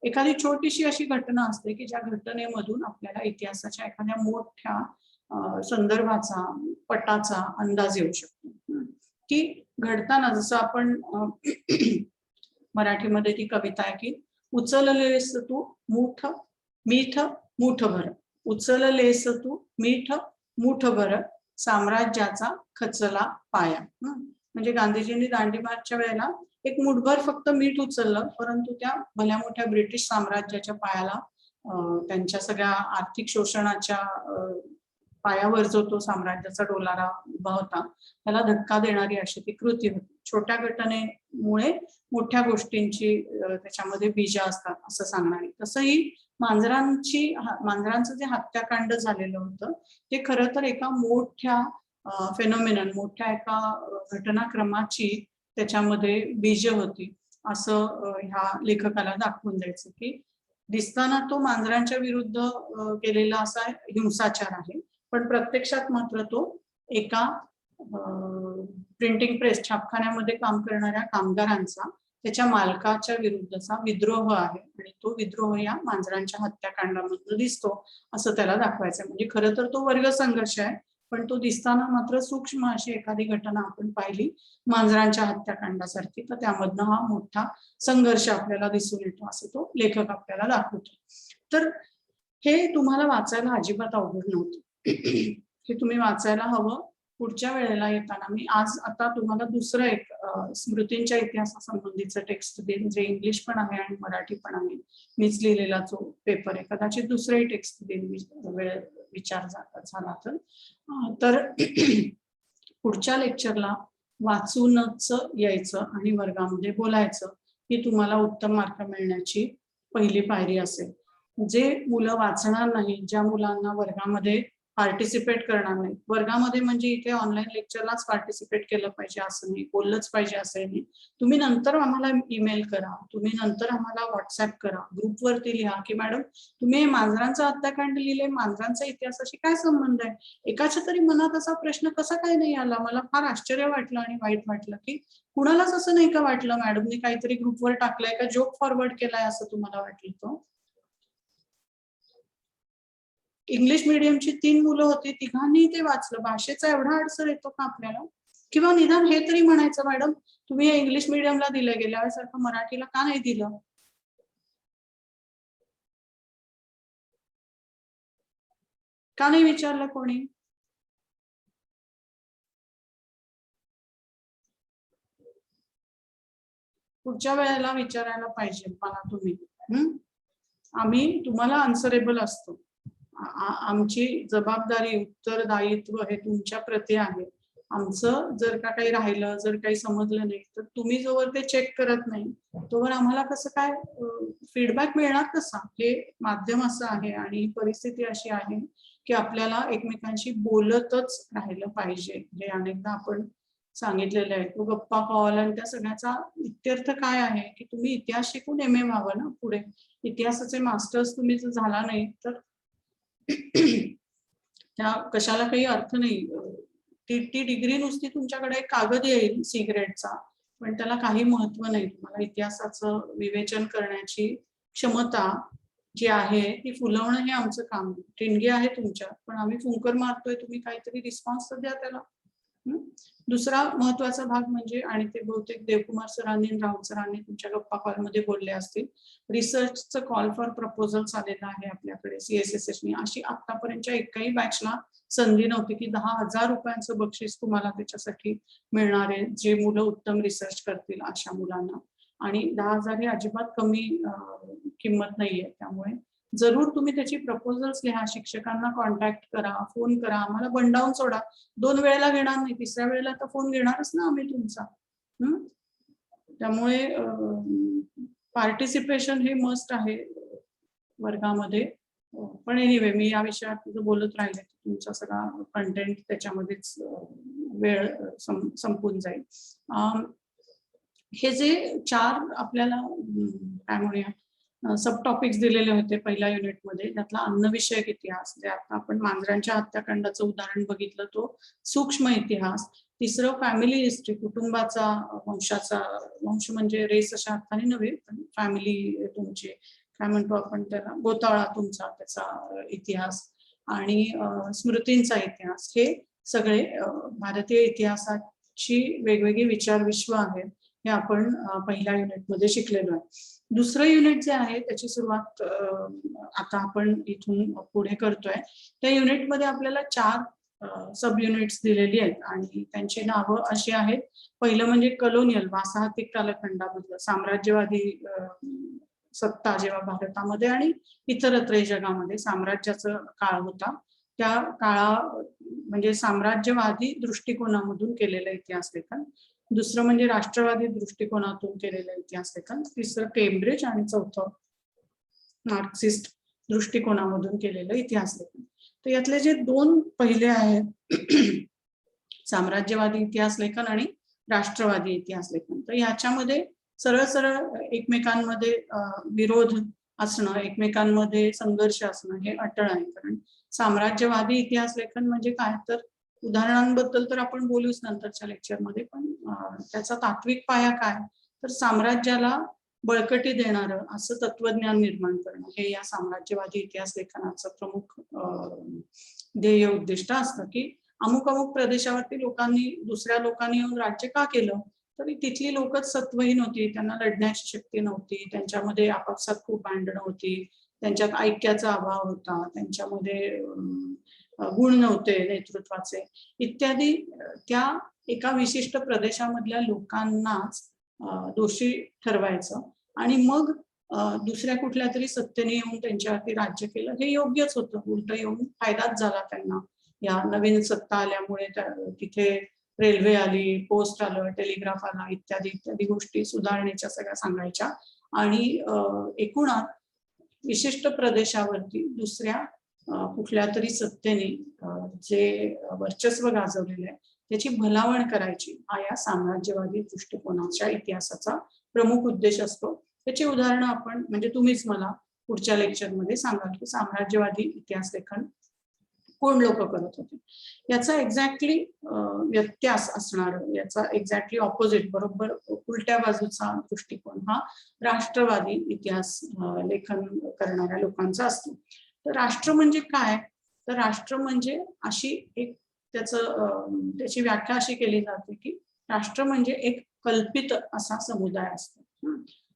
एखादी छोटीशी अशी घटना असते की ज्या घटनेमधून आपल्याला इतिहासाच्या एखाद्या मोठ्या संदर्भाचा, पटाचा अंदाज येऊ शकतो. की घडताना जसं आपण मराठीमध्ये ती कविता आहे की उचललेस तू मूठ मीठ मूठभर, उचललेस तू मीठ मूठभर, साम्राज्याचा खचला पाया. म्हणजे गांधीजींनी दांडी मार्चच्या वेळेला एक मुठभर फक्त मीठ उचललं, परंतु त्या भल्या मोठ्या ब्रिटिश साम्राज्याच्या पायाला, त्यांच्या सगळ्या आर्थिक शोषणाच्या पायावर जो तो साम्राज्याचा डोलारा उभा होता त्याला धक्का देणारी अशी ती कृती होती. छोट्या घटनेमुळे मोठ्या गोष्टींची त्याच्यामध्ये बीजा असतात असं सांगणारी. तसंही मांजरांचं जे हत्याकांड झालेलं होतं ते खरं तर एका मोठ्या फेनॉमिनन, मोठ्या एका घटनाक्रमाची त्याच्यामध्ये बीज होती असं ह्या लेखकाला दाखवून द्यायचं की दिसताना तो मांजरांच्या विरुद्ध केलेला असा हिंसाचार आहे, पण प्रत्यक्षात मात्र तो एका प्रिंटिंग प्रेस, छापखान्यामध्ये काम करणाऱ्या कामगारांचा त्याच्या मालकाच्या विरुद्धचा विद्रोह आहे आणि तो विद्रोह या मांजरांच्या हत्याकांडामधून दिसतो असं त्याला दाखवायचं. म्हणजे खरं तर तो वर्ग संघर्ष आहे, पण तो दिसताना मात्र सूक्ष्म अशी एखादी घटना आपण पाहिली मांजरांच्या हत्याकांडासारखी तर त्यामधनं हा मोठा संघर्ष आपल्याला दिसून येतो असं तो लेखक आपल्याला दाखवतो. तर हे तुम्हाला वाचायला अजिबात अवघड नव्हतं. हे तुम्ही वाचायला हवं. पुढच्या वेळेला येताना मी आज आता तुम्हाला दुसरं एक स्मृतींच्या इतिहासासंबंधीचं टेक्स्ट देईन, जे इंग्लिश पण आहे आणि मराठी पण आहे. मीच लिहिलेला जो पेपर आहे, कदाचित दुसरंही टेक्स्ट देईन वेळ विचार झाला तर. पुढच्या लेक्चरला वाचूनच यायचं आणि वर्गामध्ये बोलायचं ही तुम्हाला उत्तम मार्क मिळण्याची पहिली पायरी असेल. जे मुलं वाचणार नाही, ज्या मुलांना वर्गामध्ये पार्टिसिपेट करणार नाही, वर्गामध्ये म्हणजे इथे ऑनलाईन लेक्चरलाच पार्टिसिपेट केलं पाहिजे असं नाही, बोललंच पाहिजे असं नाही. तुम्ही नंतर आम्हाला ईमेल करा, तुम्ही नंतर आम्हाला व्हॉट्सअप करा, ग्रुपवरती लिहा की मॅडम तुम्ही मांजरांचा हत्याकांड लिहिले, मांजरांचा इतिहासाशी काय संबंध आहे. एकाच्या तरी मनात असा प्रश्न कसा काय नाही आला. मला फार आश्चर्य वाटलं आणि वाईट वाटलं की कुणालाच असं नाही का वाटलं मॅडमने काहीतरी ग्रुपवर टाकलंय का, जोक फॉरवर्ड केलाय असं तुम्हाला वाटलं. तो इंग्लिश मिडियमची 3 मुलं होती, तिघांनी ते वाचलं. भाषेचा एवढा अडसर येतो का आपल्याला? किंवा निदान हे तरी म्हणायचं मॅडम तुम्ही इंग्लिश मिडियमला दिलं, गेल्या वेळेसारखं मराठीला का नाही दिलं? का नाही विचारलं कोणी? पुढच्या वेळेला विचारायला पाहिजे मला तुम्ही. आम्ही तुम्हाला आन्सरेबल असतो. आमची जबाबदारी, उत्तरदायित्व हे तुमच्या प्रती आहे. आमचं जर का काही राहिलं, जर काही समजलं नाही, तर तुम्ही जोवर ते चेक करत नाही तोवर आम्हाला कसं काय फीडबॅक मिळणार कसा? हे माध्यम असं आहे आणि परिस्थिती अशी आहे की आपल्याला एकमेकांशी बोलतच राहिलं पाहिजे. हे अनेकदा आपण सांगितलेलं आहे. तो गप्पा कॉल आणि त्या सगळ्याचा इत्यर्थ काय आहे की तुम्ही इतिहास शिकून MA व्हावं ना पुढे. इतिहासाचे मास्टर्स तुम्ही जर झाला नाही तर त्या कशाला काही अर्थ नाही. ती डिग्री नुसती तुमच्याकडे एक कागद येईल सिगरेटचा, पण त्याला काही महत्व नाही. तुम्हाला इतिहासाचं विवेचन करण्याची क्षमता जी आहे ती फुलवणं हे आमचं काम आहे. ठिणगी आहे तुमच्यात, पण आम्ही फुंकर मारतोय, तुम्ही काहीतरी रिस्पॉन्स तर द्या त्याला. दुसरा महत्वाचा भाग म्हणजे, आणि ते बहुतेक देवकुमार सरांनी राहुल सरांनी तुमच्या गप्पा कॉलमध्ये बोलले असतील, रिसर्चचं कॉल फॉर प्रपोजल्स आलेलं आहे आपल्याकडे CSSSनी. अशी आतापर्यंतच्या एकाही बॅचला संधी नव्हती की 10,000 रुपयांचं बक्षीस तुम्हाला त्याच्यासाठी मिळणार आहे, जे मुलं उत्तम रिसर्च करतील अशा मुलांना. आणि 10,000 ही अजिबात कमी किंमत नाहीये. त्यामुळे जरूर तुम्ही त्याची प्रपोजल्स लिहा, शिक्षकांना कॉन्टॅक्ट करा, फोन करा, आम्हाला बंडावून सोडा. 2 वेळेला घेणार नाही, 3ऱ्या वेळेला तर फोन घेणारच ना आम्ही तुमचा. त्यामुळे पार्टिसिपेशन हे मस्ट आहे वर्गामध्ये. पण एनिवे मी या विषयात बोलत राहिले तुमचा सगळा कंटेंट त्याच्यामध्येच वेळ संपून जाईल. हे जे 4 आपल्याला काय म्हणूया सब टॉपिक्स दिलेले होते पहिल्या युनिटमध्ये, त्यातला अन्नविषयक इतिहास, जे आता आपण मांजरांच्या हत्याकांडाचं उदाहरण बघितलं, तो सूक्ष्म इतिहास. 3रं फॅमिली हिस्ट्री, कुटुंबाचा वंश म्हणजे रेस अशा अर्थाने नव्हे, पण फॅमिली तुमची काय म्हणतो आपण त्याला, गोतावळा तुमचा, त्याचा इतिहास. आणि स्मृतींचा इतिहास. हे सगळे भारतीय इतिहासाची वेगवेगळी विचार विश्व आहेत, हे आपण पहिल्या युनिटमध्ये शिकलेलो आहे. दुसरं युनिट जे आहे त्याची सुरुवात आता आपण इथून पुढे करतोय. त्या युनिटमध्ये आपल्याला 4 सब युनिट्स दिलेली आहेत आणि त्यांची नावं अशी आहेत. पहिलं म्हणजे कलोनियल, वासाहतिक कालखंडामधलं साम्राज्यवादी सत्ता जेव्हा भारतामध्ये आणि इतरत्र जगामध्ये साम्राज्याचा काळ होता, त्या काळा म्हणजे साम्राज्यवादी दृष्टिकोनामधून केलेलं इतिहास लेखन. दुसरं म्हणजे राष्ट्रवादी दृष्टिकोनातून केलेलं इतिहास लेखन. 3रं केम्ब्रिज आणि 4थं मार्क्सिस्ट दृष्टिकोनामधून केलेलं इतिहास लेखन. तर यातले जे 2 पहिले आहेत साम्राज्यवादी इतिहास लेखन आणि राष्ट्रवादी इतिहास लेखन, तर याच्यामध्ये सरळ सरळ एकमेकांमध्ये विरोध असणं, एकमेकांमध्ये संघर्ष असणं हे अटळ आहे. कारण साम्राज्यवादी इतिहास लेखन म्हणजे काय, तर उदाहरणांबद्दल तर आपण बोलूच नंतरच्या लेक्चरमध्ये, पण त्याचा तात्विक पाया काय, तर साम्राज्याला बळकटी देणारं असं तत्वज्ञान निर्माण करणं हे या साम्राज्यवादी इतिहास लेखनाचं प्रमुख ध्येय उद्दिष्ट असतं. की अमुक अमुक प्रदेशावरती दुसऱ्या लोकांनी येऊन राज्य का केलं, तरी तिथली लोकच सत्वहीन होती, त्यांना लढण्याची शक्ती नव्हती, त्यांच्यामध्ये आपापसात खूप भांडणं होती, त्यांच्यात ऐक्याचा अभाव होता, त्यांच्यामध्ये गुण नव्हते नेतृत्वाचे इत्यादी. त्या एका विशिष्ट प्रदेशामधल्या लोकांनाच दोषी ठरवायचं आणि मग दुसऱ्या कुठल्या तरी सत्तेने येऊन त्यांच्यावरती राज्य केलं, हे योग्यच होतं. उलट येऊन फायदाच झाला त्यांना. या नवीन सत्ता आल्यामुळे तिथे रेल्वे आली, पोस्ट आलं, टेलिग्राफ आला, इत्यादी इत्यादी गोष्टी सुधारणेच्या सगळ्या सांगायच्या. आणि एकूणात विशिष्ट प्रदेशावरती दुसऱ्या कुठल्या तरी सत्तेने जे वर्चस्व गाजवलेलं आहे त्याची भलावण करायची, हा या साम्राज्यवादी दृष्टिकोनाच्या इतिहासाचा प्रमुख उद्देश असतो. त्याची उदाहरणं आपण म्हणजे तुम्हीच मला पुढच्या लेक्चरमध्ये सांगाल की साम्राज्यवादी इतिहास लेखन कोण लोक करत होते. याचा एक्झॅक्टली व्यत्यास असणार, याचा एक्झॅक्टली ऑपोजिट, बरोबर उलट्या बाजूचा दृष्टिकोन हा राष्ट्रवादी इतिहास लेखन करणाऱ्या लोकांचा असतो. तर राष्ट्र म्हणजे काय, तर राष्ट्र म्हणजे अशी एक त्याची व्याख्या अशी केली जाते की राष्ट्र म्हणजे एक कल्पित असा समुदाय असतो.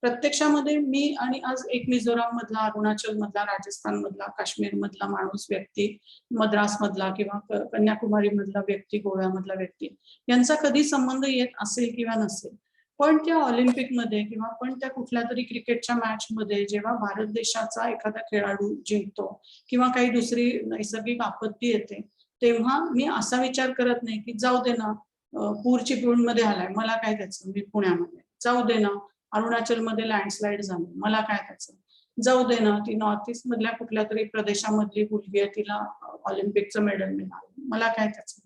प्रत्यक्षामध्ये मी आणि आज एक मिझोराम मधला, अरुणाचल मधला, राजस्थान मधला, काश्मीर मधला माणूस व्यक्ती, मद्रास मधला किंवा कन्याकुमारी मधला व्यक्ती, गोव्यामधला व्यक्ती यांचा कधी संबंध येत असेल किंवा नसेल, पण त्या ऑलिम्पिकमध्ये किंवा पण त्या कुठल्या तरी क्रिकेटच्या मॅच मध्ये जेव्हा भारत देशाचा एखादा खेळाडू जिंकतो किंवा काही दुसरी नैसर्गिक आपत्ती येते, तेव्हा मी असा विचार करत नाही की जाऊ दे ना, पूर चिपळूणमध्ये आलाय, मला काय त्याचं, मी पुण्यामध्ये, जाऊ दे ना अरुणाचलमध्ये लँडस्लाइड झालं, मला काय त्याचं, जाऊ दे ना ती नॉर्थ ईस्ट मधल्या कुठल्या तरी प्रदेशामधली मुलगी आहे, तिला ऑलिम्पिकचं मेडल मिळालं, मला काय त्याचं.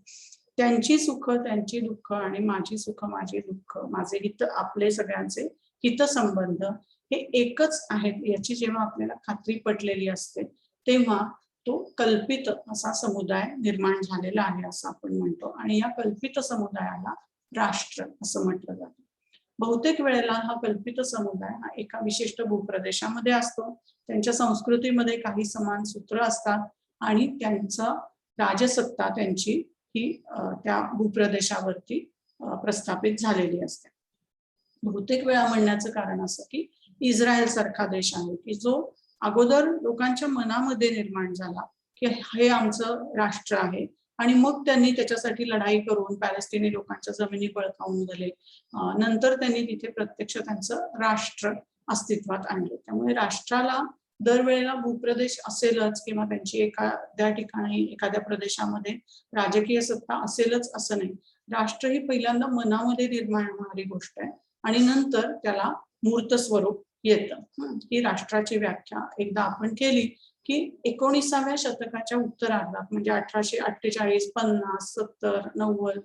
त्यांची सुख, त्यांची दुःख आणि माझी सुख, माझी दुःख, माझे हित, आपले सगळ्यांचे हितसंबंध हे एकच आहेत याची जेव्हा आपल्याला खात्री पटलेली असते, तेव्हा तो कल्पित असा समुदाय निर्माण झालेला आहे असं आपण म्हणतो. आणि या कल्पित समुदायाला राष्ट्र असं म्हटलं जातं. बहुतेक वेळेला हा कल्पित समुदाय हा एका विशिष्ट भूप्रदेशामध्ये असतो, त्यांच्या संस्कृतीमध्ये काही समान सूत्र असतात आणि त्यांचा राजसत्ता त्यांची ही त्या भूप्रदेशावरती प्रस्थापित झालेली असते. बहुतेक वेळा म्हणण्याचं कारण असं की इस्रायल सारखा देश आहे की जो अगोदर लोकांच्या मनामध्ये निर्माण झाला की हे आमचं राष्ट्र आहे, आणि मग त्यांनी त्याच्यासाठी लढाई करून पॅलेस्टिनी लोकांच्या जमिनी बळकावून दिले, नंतर त्यांनी तिथे प्रत्यक्ष त्यांचं राष्ट्र अस्तित्वात आणले. त्यामुळे राष्ट्राला दरवेळेला भूप्रदेश असेलच किंवा त्यांची एखाद्या ठिकाणी एखाद्या प्रदेशामध्ये राजकीय सत्ता असेलच असं नाही. राष्ट्र ही पहिल्यांदा मनामध्ये निर्माण होणारी गोष्ट आहे आणि नंतर त्याला मूर्त स्वरूप येतं. ही राष्ट्राची व्याख्या एकदा आपण केली की 19व्या शतकाच्या उत्तरार्धात म्हणजे 1848, 50, 70, 90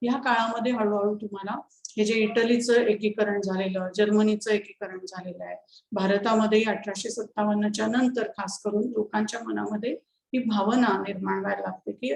या काळामध्ये हळूहळू तुम्हाला हे जे इटलीचं एकीकरण झालेलं, जर्मनीचं एकीकरण झालेलं आहे, भारतामध्ये 1857च्या नंतर खास करून लोकांच्या मनामध्ये ही भावना निर्माण व्हायला लागते की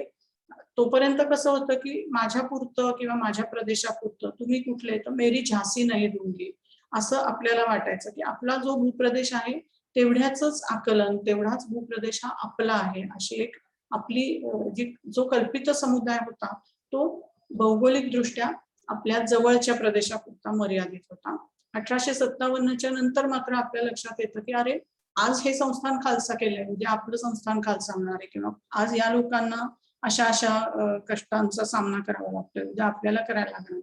तोपर्यंत कसं होतं की माझ्या पुरतं किंवा माझ्या प्रदेशापुरतं, तुम्ही कुठले, तर मेरी झांसी नाही दूंगी असं आपल्याला वाटायचं की आपला जो भूप्रदेश आहे तेवढ्याच आकलन, तेवढाच भूप्रदेश हा आपला आहे, अशी एक आपली जो कल्पित समुदाय होता तो भौगोलिक दृष्ट्या आपल्या जवळच्या प्रदेशापुरता मर्यादित होता. 1857च्या नंतर मात्र आपल्या लक्षात येतं की अरे आज हे संस्थान खालसा केलंय, म्हणजे आपलं संस्थान खालसा होणार आहे, किंवा आज या लोकांना अशा अशा कष्टांचा सामना करावा लागतोय, उद्या आपल्याला करायला लागणार.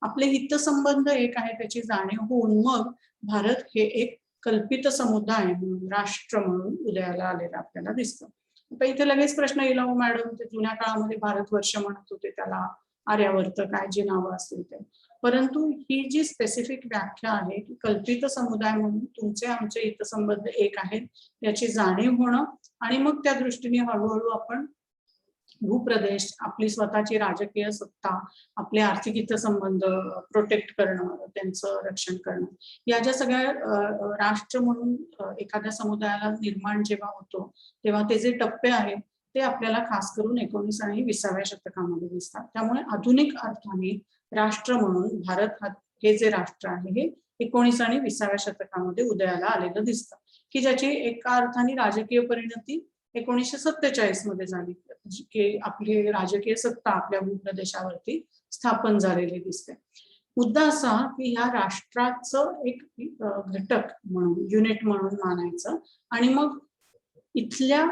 आपले हितसंबंध एक आहे त्याची जाणीव होऊन मग भारत हे एक कल्पित समुदाय म्हणून, राष्ट्र म्हणून उदयाला आलेलं आपल्याला दिसतं. आता इथे लगेच प्रश्न येईल, मॅडम ते जुन्या काळामध्ये भारतवर्ष म्हणत होते त्याला, आर्यावर्त काय जी नावं असतील ते, परंतु ही जी स्पेसिफिक व्याख्या आहे की कल्पित समुदाय म्हणून तुमचे आमचे हितसंबंध एक आहेत याची जाणीव होणं आणि मग त्या दृष्टीने हळूहळू आपण भूप्रदेश, आपली स्वतःची राजकीय सत्ता, आपले आर्थिक हितसंबंध प्रोटेक्ट करणं, त्यांचं रक्षण करणं, या ज्या सगळ्या राष्ट्र म्हणून एखाद्या समुदायाला निर्माण जेव्हा होतो तेव्हा ते जे टप्पे आहेत ते आपल्याला खास करून 19 आणि 20व्या शतकामध्ये दिसतात. त्यामुळे आधुनिक अर्थाने राष्ट्र म्हणून भारत हे जे राष्ट्र आहे हे 19 आणि 20व्या शतकामध्ये उदयाला आलेलं दिसतं की ज्याची एका अर्थाने राजकीय परिणती 1947 मध्ये झाली की आपली राजकीय सत्ता आपल्या भूप्रदेशावरती स्थापन झालेली दिसते. मुद्दा असा की ह्या राष्ट्राचं एक घटक म्हणून, युनिट म्हणून मानायचं आणि मग इथल्या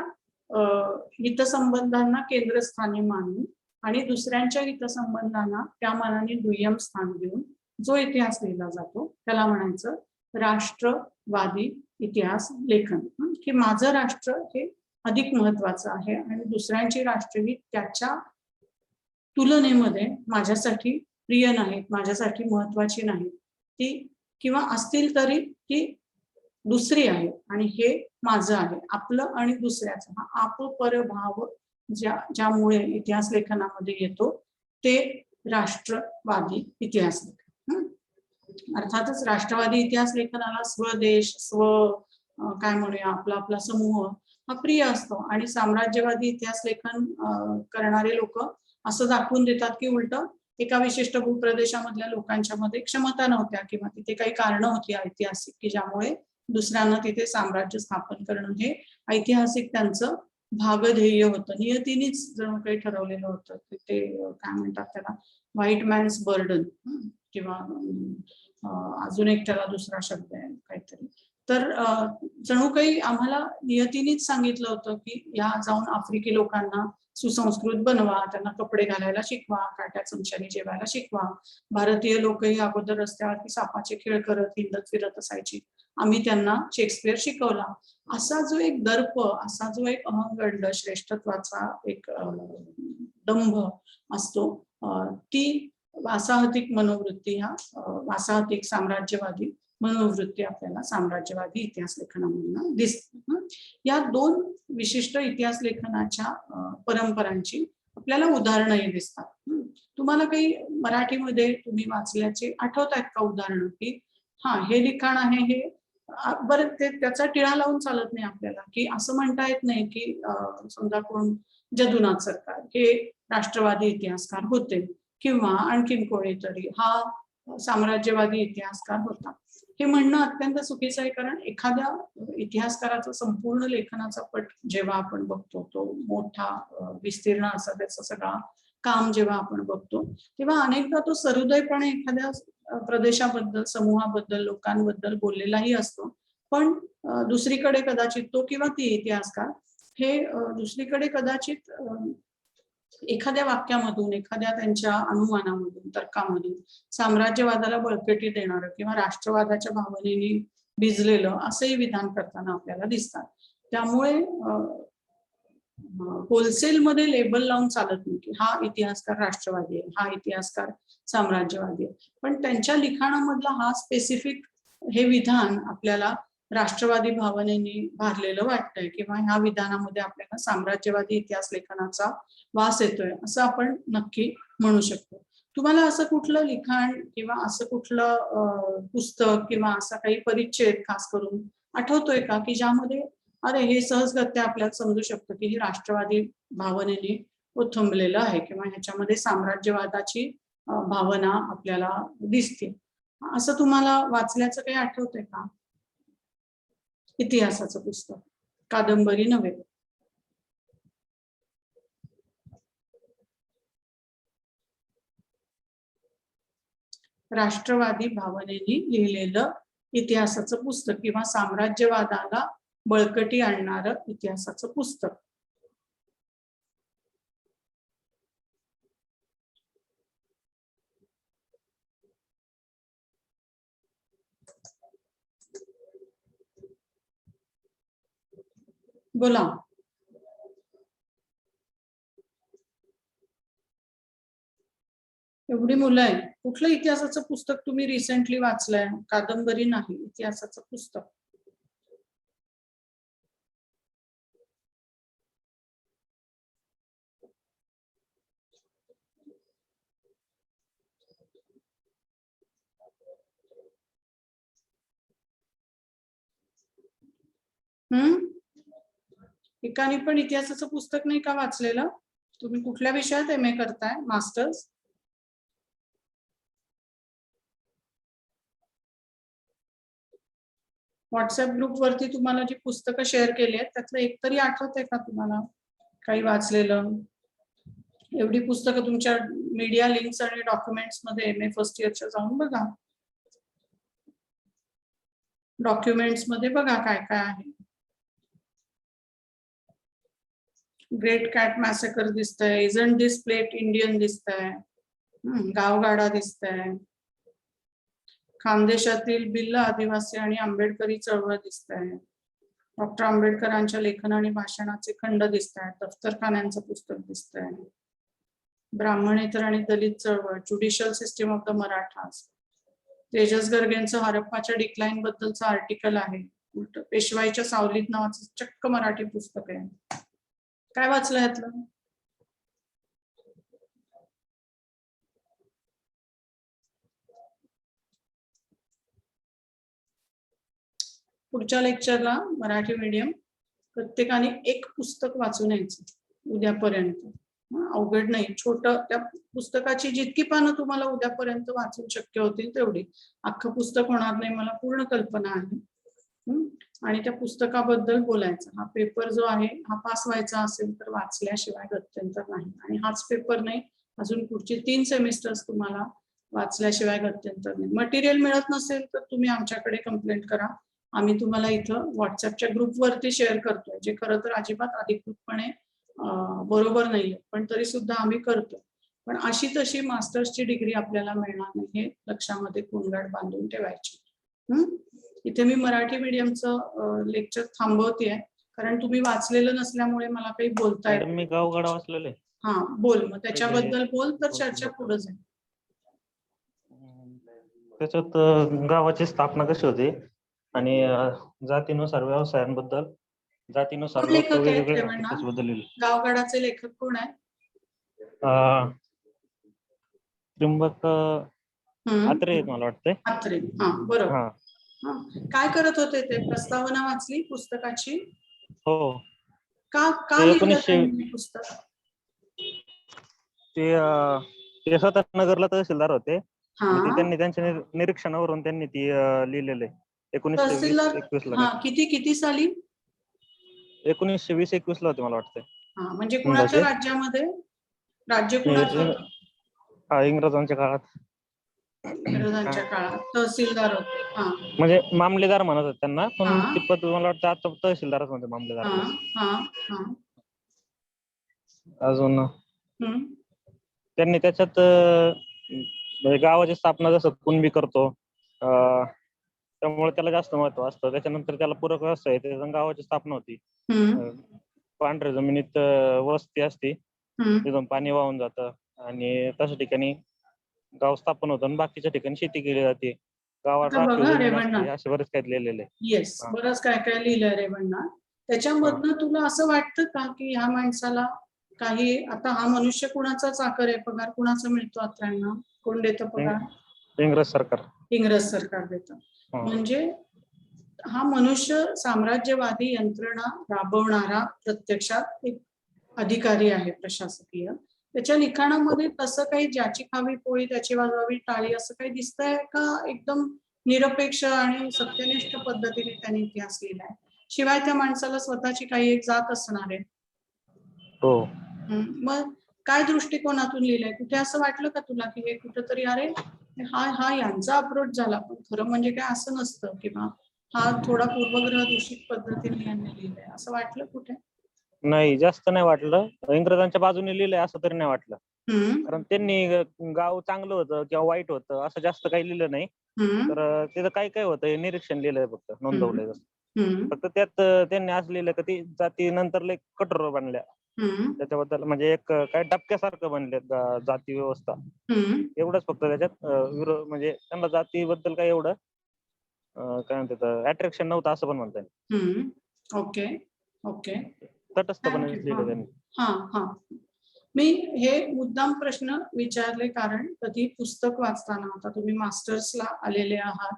हितसंबंधांना केंद्रस्थानी मानून आणि दुसऱ्यांच्या हितसंबंधांना त्या मानाने दुय्यम स्थान देऊन जो इतिहास लिहिला जातो त्याला म्हणायचं राष्ट्रवादी इतिहास लेखन, की माझं राष्ट्र हे अधिक महत्वाचं आहे आणि दुसऱ्यांची राष्ट्र ही त्याच्या तुलनेमध्ये माझ्यासाठी प्रिय नाहीत, माझ्यासाठी महत्वाची नाहीत, ती किंवा असतील तरी ती दुसरी आहे आणि हे माझं आहे. आपलं आणि दुसऱ्याचं हा आप-पर-भाव ज्यामुळे इतिहास लेखनामध्ये येतो ते राष्ट्रवादी इतिहास लेखन. अर्थातच राष्ट्रवादी इतिहास लेखनाला स्वदेश, काय म्हणूया, आपला आपला समूह हा प्रिय असतो आणि साम्राज्यवादी इतिहास लेखन करणारे लोक असं दाखवून देतात की उलट एका विशिष्ट भूप्रदेशामधल्या लोकांच्या मध्ये क्षमता नव्हत्या किंवा तिथे काही कारणं होती ऐतिहासिक की ज्यामुळे दुसऱ्यांना तिथे साम्राज्य स्थापन करणं हे ऐतिहासिक त्यांचं भागध्येय होतं, नियतीनेच जणू काही ठरवलेलं होतं. ते काय म्हणतात त्याला, व्हाईट मॅन्स बर्डन किंवा अजून एक त्याला दुसरा शब्द आहे काहीतरी. तर जणू काही आम्हाला नियतीनेच सांगितलं होतं की या जाऊन आफ्रिकी लोकांना सुसंस्कृत बनवा, त्यांना कपडे घालायला शिकवा, काट्या चमच्याने जेवायला शिकवा. भारतीय लोकही अगोदर रस्त्यावरती सापाचे खेळ करत हिंडत फिरत असायची, आम्ही त्यांना शेक्सपियर शिकवला. असा जो एक दर्प, असा जो एक अहंगंड, श्रेष्ठत्वाचा एक दंभ असतो, ती वासाहतिक मनोवृत्ती, ह्या वासाहतिक साम्राज्यवादी मनोवृत्ती आपल्याला साम्राज्यवादी इतिहास लेखनामधून दिसते. या दोन विशिष्ट इतिहास लेखनाच्या परंपरांची आपल्याला उदाहरणंही दिसतात. तुम्हाला काही मराठीमध्ये तुम्ही वाचल्याचे आठवत आहेत का उदाहरणं, की हा हे लिखाण आहे, हे बरं ते त्याचा टिळा लावून चालत नाही आपल्याला, की असं म्हणता येत नाही की समजा कोण जदुनाथ सरकार हे राष्ट्रवादी इतिहासकार होते किंवा आणखीन कोणीतरी हा साम्राज्यवादी इतिहासकार होता. हे म्हणणं अत्यंत चुकीचं आहे, कारण एखाद्या इतिहासकाराचा संपूर्ण लेखनाचा पट जेव्हा आपण बघतो, तो मोठा विस्तीर्ण असा त्याचा सगळा काम जेव्हा आपण बघतो, तेव्हा अनेकदा तो सहृदयपणे एखाद्या प्रदेशाबद्दल, समूहाबद्दल, लोकांबद्दल बोललेलाही असतो. पण दुसरीकडे कदाचित तो किंवा ती इतिहासकार हे दुसरीकडे कदाचित एखाद्या वाक्यामधून, एखाद्या त्यांच्या अनुमानामधून, तर्कामधून साम्राज्यवादाला बळकटी देणारं किंवा राष्ट्रवादाच्या भावनेने भिजलेलं असंही विधान करताना आपल्याला दिसतात. त्यामुळे होलसेलमध्ये लेबल लावून चालत नाही की हा इतिहासकार राष्ट्रवादी आहे, हा इतिहासकार साम्राज्यवादी आहे. पण त्यांच्या लिखाणामधला हा स्पेसिफिक हे विधान आपल्याला राष्ट्रवादी भावनेने भारलेलं वाटतंय किंवा ह्या विधानामध्ये आपल्याला साम्राज्यवादी इतिहास लेखनाचा वास येतोय असं आपण नक्की म्हणू शकतो. तुम्हाला असं कुठलं लिखाण किंवा असं कुठलं पुस्तक किंवा असा काही परिच्छेद खास करून आठवतोय का, की ज्यामध्ये अरे हे सहजगत्या आपल्याला समजू शकतं की हे राष्ट्रवादी भावनेने उथंबलेलं आहे किंवा ह्याच्यामध्ये साम्राज्यवादाची भावना आपल्याला दिसते, असं तुम्हाला वाचल्याचं काही आठवतंय का? इतिहासाचं पुस्तक, कादंबरी नव्हे. राष्ट्रवादी भावनेने लिहिलेलं इतिहासाचं पुस्तक किंवा साम्राज्यवादाला बळकटी आणणारं इतिहासाचं पुस्तक. बोला. एवढी मुलं आहे, कुठलं इतिहासाचं पुस्तक तुम्ही रिसेंटली वाचलंय? कादंबरी नाही, इतिहासाचं पुस्तक. एकाने पण इतिहासाचं पुस्तक नाही का वाचलेलं? तुम्ही कुठल्या विषयात MA करताय, मास्टर्स? व्हॉट्सअप ग्रुप वरती तुम्हाला जी पुस्तकं शेअर केली आहेत त्यातलं एक तरी आठवतंय का तुम्हाला काही वाचलेलं? एवढी पुस्तकं तुमच्या मीडिया लिंक्स आणि डॉक्युमेंट्स मध्ये MA फर्स्ट इयरच्या जाऊन बघा. डॉक्युमेंट्स मध्ये बघा काय काय आहे. ग्रेट कॅट मॅसेकर दिसतंय, इजंट दिस प्लेट इंडियन दिसतंय, गावगाडा दिसतंय, खानदेशातील भिल्ल आदिवासी आणि आंबेडकरी चळवळ दिसतंय, डॉक्टर आंबेडकरांच्या लेखन आणि भाषणाचे खंड दिसत आहेत, दफ्तरखान्यांचं पुस्तक दिसतंय, ब्राह्मणेतर आणि दलित चळवळ, judicial system of the Marathas, Tejas गर्गेंचं हरप्पाच्या डिक्लाइन बद्दलचं आर्टिकल आहे, पेशवाईच्या सावलीत नावाचं चक्क मराठी पुस्तक आहे. काय वाचलं यातलं? पुढच्या लेक्चरला मराठी मीडियम प्रत्येकाने एक पुस्तक वाचून यायचं उद्यापर्यंत. अवघड नाही, छोट त्या पुस्तकाची जितकी पानं तुम्हाला उद्यापर्यंत वाचून शक्य होतील तेवढी. अख्खं पुस्तक होणार नाही, मला पूर्ण कल्पना आहे. आणि त्या पुस्तकाबद्दल बोलायचं. हा पेपर जो आहे हा पास व्हायचा असेल तर वाचल्याशिवाय गत्यंतर नाही. आणि हाच पेपर नाही, अजून पुढचे 3 सेमिस्टर्स तुम्हाला वाचल्याशिवाय गत्यंतर नाही. मटेरियल मिळत नसेल तर तुम्ही आमच्याकडे कंप्लेंट करा, आम्ही तुम्हाला इथं व्हॉट्सअपच्या ग्रुपवरती शेअर करतोय, जे खरं तर अजिबात अधिकृतपणे बरोबर नाहीये, पण तरी सुद्धा आम्ही करतो. पण अशी तशी मास्टर्सची डिग्री आपल्याला मिळणार नाही हे लक्षामध्ये कुणगाठ बांधून ठेवायची. इथे मी मराठी मीडियमचं लेक्चर थांबवतेय, कारण तुम्ही वाचलेलं नसल्यामुळे मला काही बोलता येत मॅडम मी गावगाडा वाचलेले. हा बोल, मग त्याच्याबद्दल बोल, तर चर्चा पुढे जाईल. त्याच्यात गावाची स्थापना कशी होती आणि जातीनुसार व्यवसायांबद्दल, जातीनुसार कोण लोक लेखक आहेत वेगवेगळे रेवण्णा? त्याच्याबद्दल लिहिले. गावगडाचे लेखक कोण आहे? त्र्यंबक आत्रे आहेत मला वाटतंय. आत्रे, हा बरोबर. हा काय करत होते ते? प्रस्तावना वाचली पुस्तकाची? हो. का ते लिहिलं 1900 त्यांनी पुस्तक? ते स्वतः नगरला तहसीलदार होते आणि ते हा, त्यांनी त्यांच्या निरीक्षणावरून त्यांनी ती लिहिलेले 1920-21 तहसीलदार. ला. हा, किती साली? 1920-21 ला होते मला वाटतंय. हा, म्हणजे कुणाच्या राज्यामध्ये? राज्य कुणाचं होतं? इंग्रजांच्या काळात. इंग्रजांच्या काळात तहसीलदार होते. हा म्हणजे मामलेदार म्हणत होते त्यांना, पण हा. ती पद मला वाटतं आता तहसीलदारच म्हणते मामलेदार. हा हा हा. अजून हम्म. त्यांनी त्याच्यात म्हणजे गावाची स्थापना जसं कुणबी करतो, त्यामुळे त्याला जास्त महत्व असतं. त्याच्यानंतर त्याला पूरक व्यवसाय त्याच्या गावाची स्थापना होती. पांढऱ्या जमिनीत वस्ती असते, तिथून पाणी वाहून जातं आणि तशा ठिकाणी गाव स्थापन होतं आणि बाकीच्या ठिकाणी शेती केली जाते. गावात आता राखीव बघा जमीन रेवण्णा, असते, असे बरेच काही लिहिलेले आहे. येस, बरंच काय काय लिहिलंय रेवण्णा. त्याच्यामधनं तुला असं वाटतं का की ह्या माणसाला काही, आता हा मनुष्य कुणाचा चाकर आहे? पगार कुणाचा मिळतो अत्र्यांना? कोण देतं पगार? इंग्रज सरकार. इंग्रज सरकार देतं. म्हणजे हा मनुष्य साम्राज्यवादी यंत्रणा राबवणारा प्रत्यक्षात एक अधिकारी आहे प्रशासकीय. त्याच्या लिखाणामध्ये तसं काही ज्याची खावी पोळी त्याची वाजवावी टाळी असं काही दिसतंय का? एकदम निरपेक्ष आणि सत्यनिष्ठ पद्धतीने त्यांनी इतिहास लिहिलाय. शिवाय त्या माणसाला स्वतःची काही एक जात असणार आहे. हो. मग काय दृष्टिकोनातून लिहिलंय? कुठे असं वाटलं का तुला की हे कुठंतरी अरे हा यांचा अप्रोच झाला, पण खरं म्हणजे काय असं नसतं, किंवा हा थोडा पूर्वग्रह दूषित पद्धतीने यांनी लिहिलंय असं वाटलं कुठे? नाही, जास्त नाही वाटलं. इंग्रजांच्या बाजूने लिहिलंय असं तरी नाही वाटलं. कारण त्यांनी गाव चांगलं होतं किंवा वाईट होतं असं जास्त काही लिहिलं नाही. तर तिथं काय काय होतं हे निरीक्षण लिहिलंय, फक्त नोंदवलंय. फक्त त्यात त्यांनी असं लिहिलं की ती जाती नंतर लय कठोर बनल्या, त्याच्याबद्दल म्हणजे एक काय डबक्यासारखं बनले जाती व्यवस्था, एवढंच फक्त त्याच्यात विरोध. म्हणजे त्यांना जातीबद्दल काय एवढं काय म्हणतात अट्रॅक्शन नव्हतं असं पण म्हणता येईल. ओके ओके, तटस्थपणे लिहिलं त्यांनी. हा हा. मी हे मुद्दाम प्रश्न विचारले कारण कधी पुस्तक वाचताना, आता तुम्ही मास्टर्सला आलेले आहात,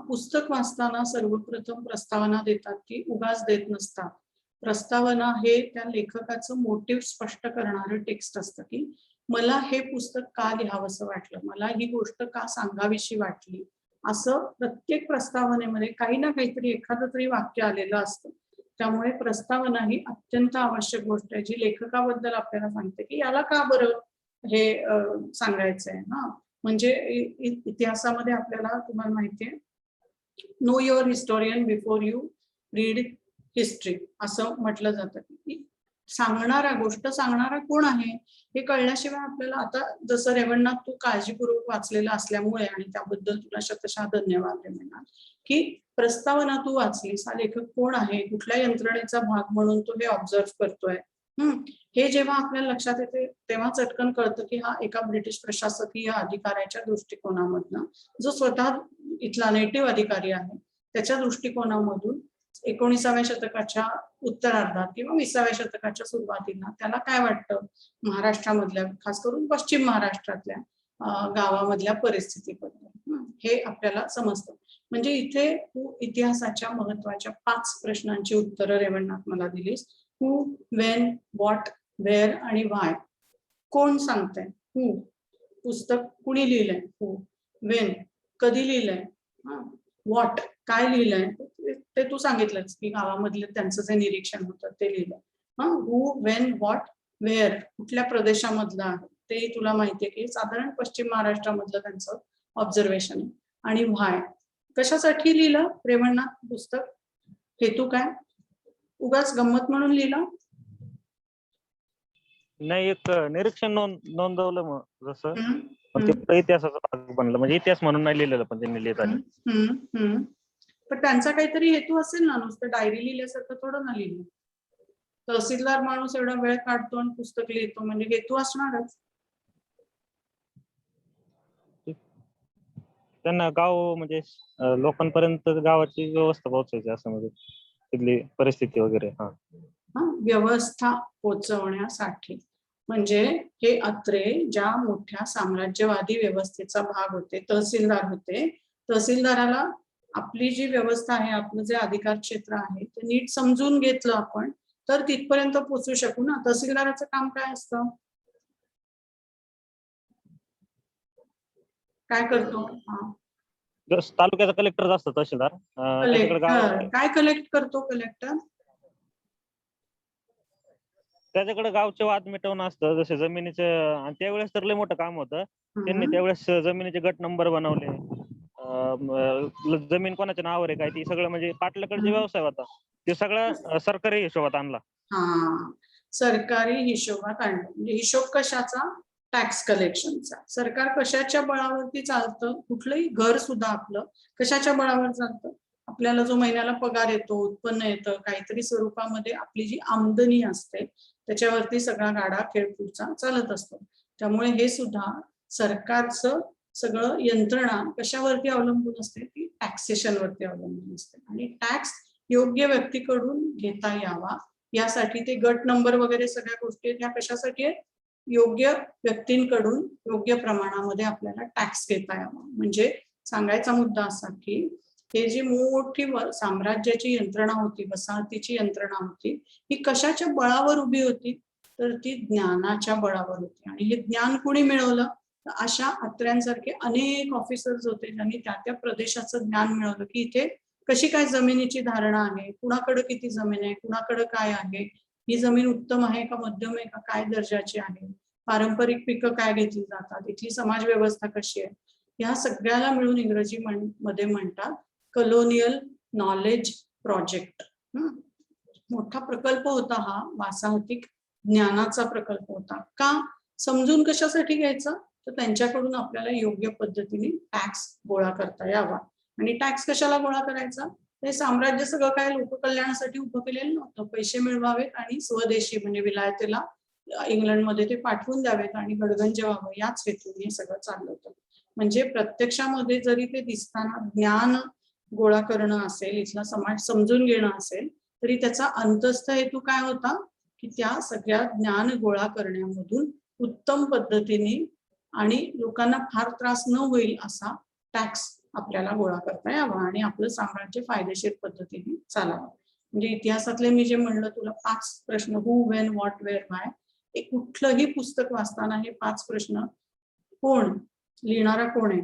पुस्तक वाचताना सर्वप्रथम प्रस्तावना देतात की उगाच देत नसतात. प्रस्तावना हे त्या लेखकाचं मोटिव्ह स्पष्ट करणारं टेक्स्ट असतं, की मला हे पुस्तक का लिहावंसं वाटलं, मला ही गोष्ट का सांगावीशी वाटली, असं प्रत्येक प्रस्तावनेमध्ये काही ना काहीतरी एखादं तरी वाक्य आलेलं असतं. त्यामुळे प्रस्तावना ही अत्यंत आवश्यक गोष्ट आहे, जी लेखकाबद्दल आपल्याला सांगते की याला का बरं हे सांगायचंय. म्हणजे इतिहासामध्ये आपल्याला, तुम्हाला माहितीये, know your historian before you read history असं म्हटलं जातं. की गोष्ट सांगणारा कोण आहे हे कळल्याशिवाय आपल्याला, आता जसं रेवण्णा तू काळजीपूर्वक वाचलेलं असल्यामुळे आणि त्याबद्दल तुला शतशः धन्यवाद रेवण्णा, की प्रस्तावना तू वाचलीस, हा लेखक कोण आहे, कुठल्या यंत्रणेचा भाग म्हणून तो हे ऑब्झर्व करतोय, हे जेव्हा आपल्याला लक्षात येते तेव्हा चटकन कळतं की हा एका ब्रिटिश प्रशासकीय अधिकाऱ्याच्या दृष्टिकोनामधनं, जो स्वतः इथला नेटिव्ह अधिकारी आहे त्याच्या दृष्टिकोनामधून 19व्या शतकाच्या उत्तरार्धात किंवा 20व्या शतकाच्या सुरुवातीला त्याला काय वाटतं महाराष्ट्रामधल्या, खास करून पश्चिम महाराष्ट्रातल्या गावामधल्या परिस्थितीबद्दल, हे आपल्याला समजतं. म्हणजे इथे तू इतिहासाच्या महत्वाच्या 5 प्रश्नांची उत्तरं रेवण्णात मला दिलीस. हू, वेन, व्हॉट, वेअर आणि व्हाय. कोण सांगतंय? हू, पुस्तक कुणी लिहिलंय? हू. वेन, कधी लिहिलंय? व्हॉट, काय लिहिलंय? ते तू सांगितलंस की गावामधले त्यांचं जे निरीक्षण होतं ते लिहिलं. हू, वेन, व्हॉट, वेअर, कुठल्या प्रदेशामधलं आहे ते तुला माहितीये की साधारण पश्चिम महाराष्ट्रामधलं त्यांचं ऑब्झर्वेशन आहे. आणि व्हाय, कशासाठी लिहिलं रेवण्णा पुस्तक? हेतू काय? उगाच गंमत म्हणून लिहिलं? नाही, एक निरीक्षण नोंदवलं मग जसं, हम्म, पण ते पुढं इतिहासाचा भाग बनलं, म्हणजे इतिहास म्हणून नाही लिहिलेलं पण त्यांनी लिहिताना. पण त्यांचा काहीतरी हेतू असेल ना, नुसतं डायरी लिहिल्यासारखं थोडं ना लिहिलं. तहसीलदार माणूस एवढा वेळ काढतो आणि पुस्तक लिहितो, म्हणजे हेतू असणारच. त्यांना गाव म्हणजे लोकांपर्यंत गावाची व्यवस्था पोहोचायची असं, म्हणजे तिथली परिस्थिती वगैरे. हा, व्यवस्था पोचवण्यासाठी. म्हणजे हे अत्रे ज्या मोठ्या साम्राज्यवादी व्यवस्थेचा भाग होते, तहसीलदार होते. तहसीलदाराला आपली जी व्यवस्था आहे, आपलं जे अधिकार क्षेत्र आहे ते नीट समजून घेतलं आपण तर तिथपर्यंत पोहोचू शकू ना. तहसीलदाराचं काम काय असतं, काय करतो? तालुक्याचा कलेक्टर असतो तहसीलदार. त्याच्याकडे कलेक्टर काय कलेक्ट करतो? कलेक्टर त्याच्याकडे गावचे वाद मिटवणं असतं, जसे जमिनीचे. आणि त्यावेळेस तर लय मोठं काम होतं. त्यांनी त्यावेळेस जमिनीचे गट नंबर बनवले, जमीन कोणाच्या नावावर आहे काय ती सगळं, म्हणजे पाटलाकडे व्यवसाय होता ते सगळं सरकारी हिशोबात आणला. सरकारी हिशोबात आणलं. म्हणजे हिशोब कशाचा? टॅक्स कलेक्शनचा. सरकार कशाच्या बळावरती चालतं? कुठलंही घर सुद्धा आपलं कशाच्या बळावर चालतं? आपल्याला जो महिन्याला पगार येतो, उत्पन्न येतं, काहीतरी स्वरूपामध्ये आपली जी आमदनी असते त्याच्यावरती सगळा गाडा खेळ पुढचा चालत असतो. त्यामुळे हे सुद्धा सरकारचं सगळं यंत्रणा कशावरती अवलंबून असते? ती टॅक्सेशनवरती अवलंबून असते. आणि टॅक्स योग्य व्यक्तीकडून घेता यावा यासाठी ते गट नंबर वगैरे सगळ्या गोष्टी ह्या कशासाठी आहेत? योग्य व्यक्तींकडून योग्य प्रमाणामध्ये आपल्याला टॅक्स घेता यावा. म्हणजे सांगायचा मुद्दा असा की हे जी मोठी साम्राज्याची यंत्रणा होती, वसाहतीची यंत्रणा होती, ही कशाच्या बळावर उभी होती? तर ती ज्ञानाच्या बळावर होती. आणि हे ज्ञान कुणी मिळवलं? तर अशा अत्र्यांसारखे अनेक ऑफिसर्स होते ज्यांनी त्या त्या प्रदेशाचं ज्ञान मिळवलं की इथे कशी काय जमिनीची धारणा आहे, कुणाकडे किती जमीन आहे, कुणाकडे काय आहे, ही जमीन उत्तम आहे का, मध्यम आहे का, काय दर्जाची आहे, पारंपरिक पिकं काय घेतली जातात, इथली समाज व्यवस्था कशी आहे, ह्या सगळ्याला मिळून इंग्रजी मध्ये म्हणतात कलोनियल नॉलेज प्रोजेक्ट. मोठा प्रकल्प होता हा, वासाहतिक ज्ञानाचा प्रकल्प होता. का? समजून कशासाठी घ्यायचा? तर त्यांच्याकडून आपल्याला योग्य पद्धतीने टॅक्स गोळा करता यावा. आणि टॅक्स कशाला गोळा करायचा? हे साम्राज्य सगळं काय लोककल्याणासाठी उभं केलेलं नव्हतं. पैसे मिळवावेत आणि स्वदेशी म्हणजे विलायतेला इंग्लंडमध्ये ते पाठवून द्यावेत आणि गडगंज व्हावं याच हेतूने हे सगळं चाललं होतं. म्हणजे प्रत्यक्षामध्ये जरी ते दिसताना ज्ञान गोळा करणं असेल, इथला समाज समजून घेणं असेल, तरी त्याचा अंतस्थ हेतू काय होता? की त्या सगळ्या ज्ञान गोळा करण्यामधून उत्तम पद्धतीने आणि लोकांना फार त्रास न होईल असा टॅक्स आपल्याला गोळा करता यावा आणि आपलं साम्राज्य फायदेशीर पद्धतीने चालावं. म्हणजे इतिहासातले मी जे म्हणलं तुला 5 प्रश्न, who, when, what, where, why, हे कुठलंही पुस्तक वाचताना हे 5 प्रश्न, कोण लिहिणारा, कोण आहे,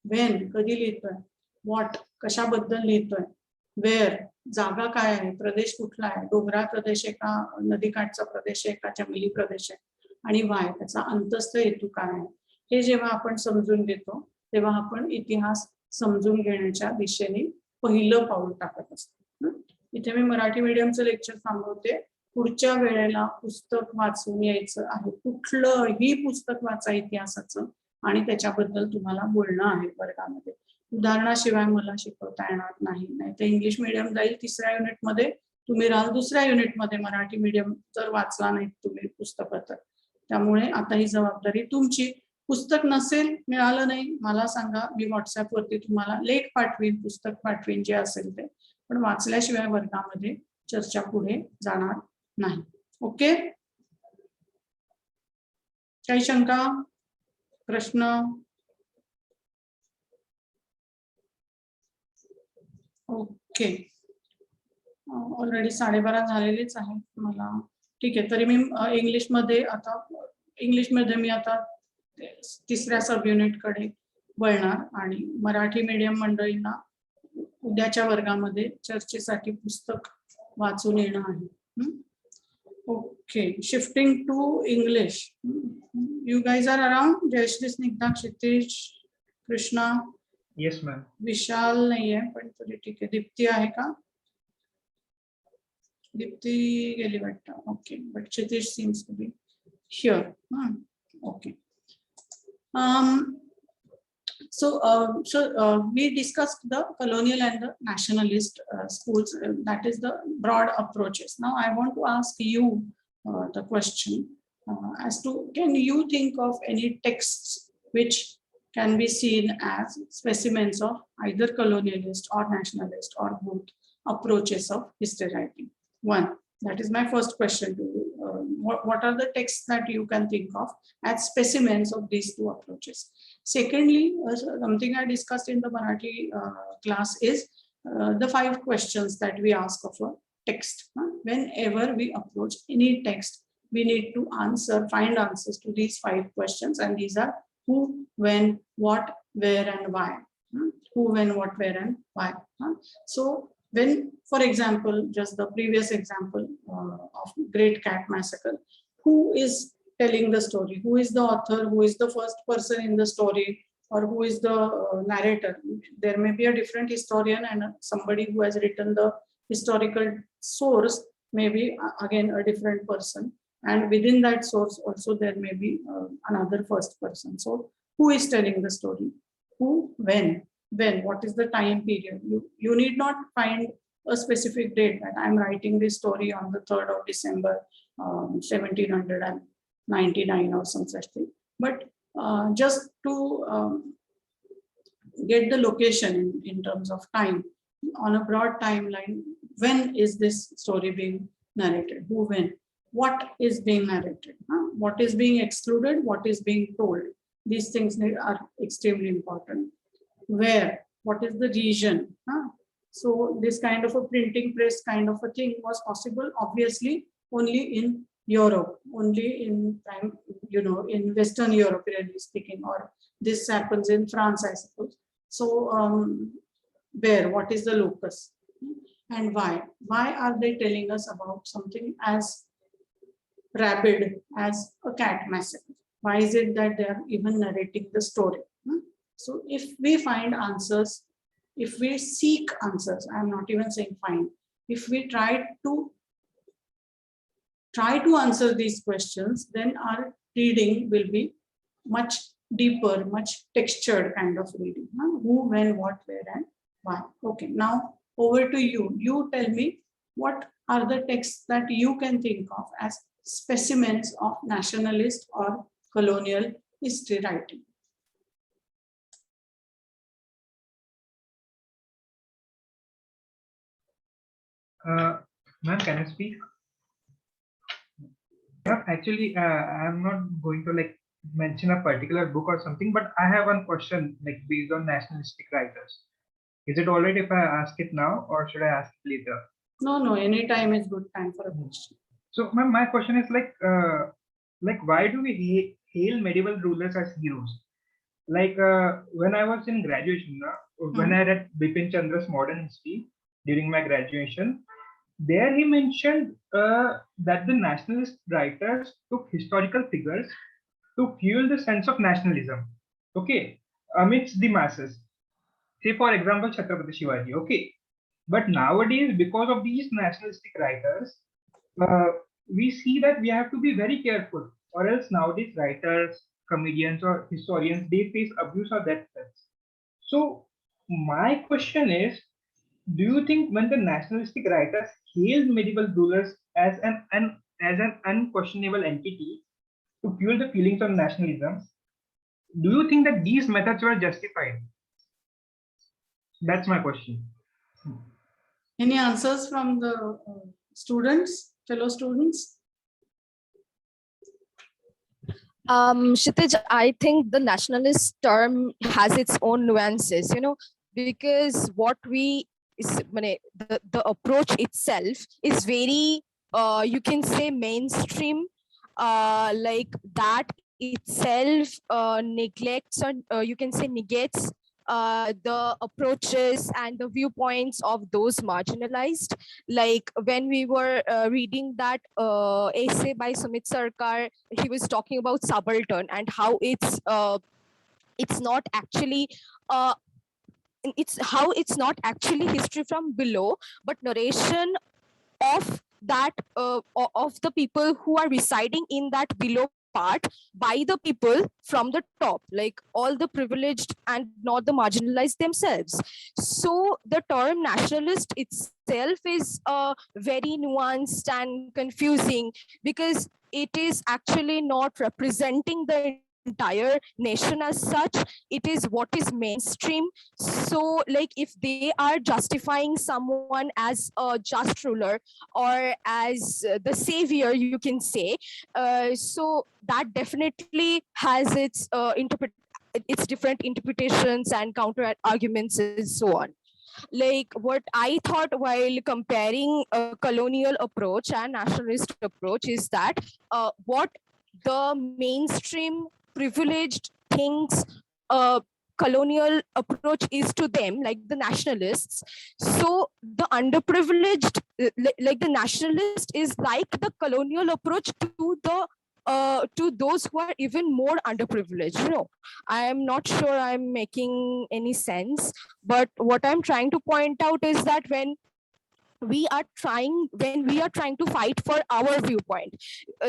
वेन कधी लिहितोय, व्हॉट कशाबद्दल लिहितोय, वेअर जागा काय आहे, प्रदेश कुठला आहे, डोंगराळ प्रदेश आहे का, नदीकाठचा प्रदेश आहे का, जंगली प्रदेश आहे, आणि व्हाय त्याचा अंतस्थ हेतू काय आहे. हे जेव्हा आपण समजून घेतो तेव्हा आपण इतिहास समजून घेण्याच्या दिशेने पहिलं पाऊल टाकत असतो. इथे मी मराठी मीडियमचं लेक्चर थांबवते. पुढच्या वेळेला पुस्तक वाचून यायचं आहे, कुठलंही पुस्तक वाचा इतिहासाचं आणि त्याच्याबद्दल तुम्हाला बोलणं आहे वर्गामध्ये. उदाहरणाशिवाय मला शिकवता येणार नाही. तर इंग्लिश मीडियम जाईल 3ऱ्या युनिटमध्ये, तुम्ही राहाल 2ऱ्या युनिटमध्ये. मराठी मीडियम जर वाचला नाही तुम्ही पुस्तक तर. त्यामुळे आता ही जबाबदारी तुमची. पुस्तक नसेल, मिळालं नाही, मला सांगा, मी व्हॉट्सअपवरती तुम्हाला लेख पाठवीन, पुस्तक पाठवीन, जे असेल ते. पण वाचल्याशिवाय वर्गामध्ये चर्चा पुढे जाणार नाही. ओके? काही शंका, प्रश्न? ओके, ऑलरेडी 12:30 झालेलेच आहे मला. ठीक आहे, तरी मी इंग्लिशमध्ये मी आता 3ऱ्या सब युनिट कडे वळणार आणि मराठी मीडियम मंडळींना उद्याच्या वर्गामध्ये चर्चेसाठी पुस्तक वाचून येणं आहे. Okay, shifting to English. You guys are around? Jayashree, Snigdha, Kshitij, Krishna? Yes ma'am. Vishal नाहीये पण तरी ठीक आहे. दीप्ती आहे का? दीप्ती गेली वाटतं. Okay, but Kshitij seems to be here. Okay. We discussed the colonial and the nationalist schools. That is the broad approaches. Now I want to ask you the question as to, can you think of any texts which can be seen as specimens of either colonialist or nationalist or both approaches of history writing? One, that is my first question to you. What are the texts that you can think of as specimens of these two approaches? Secondly, something I discussed in the Marathi class is the 5 questions that we ask of a text. Whenever we approach any text, we need to find answers to these 5 questions, and these are who, when, what, where, and why. Who, when, what, where, and why. So when, for example, just the previous example of Great Cat Massacre, who is telling the story? Who is the author? Who is the first person in the story? Or who is the narrator? There may be a different historian, and somebody who has written the historical source may be again a different person. And within that source also there may be another first person. So who is telling the story? Who, when, what is the time period? You need not find a specific date that I'm writing this story on the 3rd of December, 1799 or some such thing. But just to get the location in terms of time, on a broad timeline, when is this story being narrated? Who, when? What is being narrated? What is being excluded? What is being told? These things are extremely important. Where? What is the region? So this kind of a printing press kind of a thing was possible, obviously, only in Europe, only in time, in Western Europe, really speaking, or this happens in France, I suppose. So where? What is the locus? And why? Why are they telling us about something as rabid as a cat massacre? Why is it that they are even narrating the story? So if we find answers, if we seek answers, I'm not even saying find, if we try to answer these questions, then our reading will be much deeper, much textured kind of reading. Who, when, what, where, and why. Okay, now over to you. You tell me, what are the texts that you can think of as specimens of nationalist or colonial history writing? Ma'am, can I speak? Actually, I'm not going to mention a particular book or something, but I have one question based on nationalistic writers. Is it alright if I ask it now, or should I ask it later? No, any time is good time for a question. So my question is why do we hail medieval rulers as heroes? When I was in graduation, when I read Bipin Chandra's Modern History during my graduation, there he mentioned that the nationalist writers took historical figures to fuel the sense of nationalism, okay, amidst the masses. Say, for example, Chhatrapati Shivaji, okay. But nowadays, because of these nationalistic writers, we see that we have to be very careful, or else nowadays writers, comedians, or historians, they face abuse or death threats. So my question is, do you think when the nationalistic writers hailed medieval rulers as an unquestionable entity to fuel the feelings of nationalism, do you think that these methods were justified? That's my question. Any answers from the students, fellow students? Kshitij, I think the nationalist term has its own nuances, because what we is the approach itself is very you can say mainstream, like that itself neglects, or you can say negates the approaches and the viewpoints of those marginalized. Like when we were reading that essay by Sumit Sarkar, he was talking about subaltern and how it's not actually it's not actually history from below, but narration of that of the people who are residing in that below part by the people from the top, like all the privileged and not the marginalized themselves. So the term nationalist itself is very nuanced and confusing, because it is actually not representing the entire nation as such. It is what is mainstream. So like if they are justifying someone as a just ruler or as the savior, you can say, so that definitely has its different interpretations and counter arguments and so on. Like what I thought while comparing a colonial approach and nationalist approach is that what the mainstream privileged thinks colonial approach is to them, like the nationalists, so the underprivileged, like the nationalist is like the colonial approach to those who are even more underprivileged. I am not sure I'm making any sense, but what I'm trying to point out is that when we are trying to fight for our viewpoint,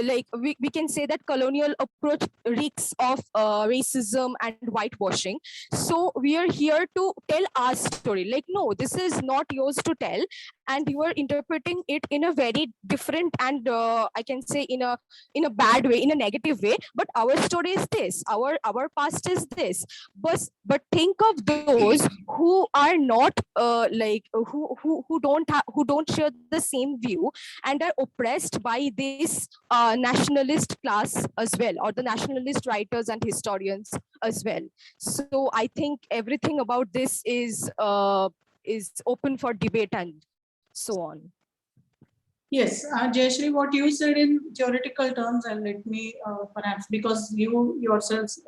like we can say that colonial approach reeks of racism and whitewashing. So we are here to tell our story, like no, this is not yours to tell, and you are interpreting it in a very different and I can say in a bad way, in a negative way. But our story is this, our past is this. But think of those who are not like who don't share the same view and are oppressed by this nationalist class as well, or the nationalist writers and historians as well. So I think everything about this is open for debate and so on. Yes, Jayashree, what you said in theoretical terms, and let me perhaps, because you yourselves,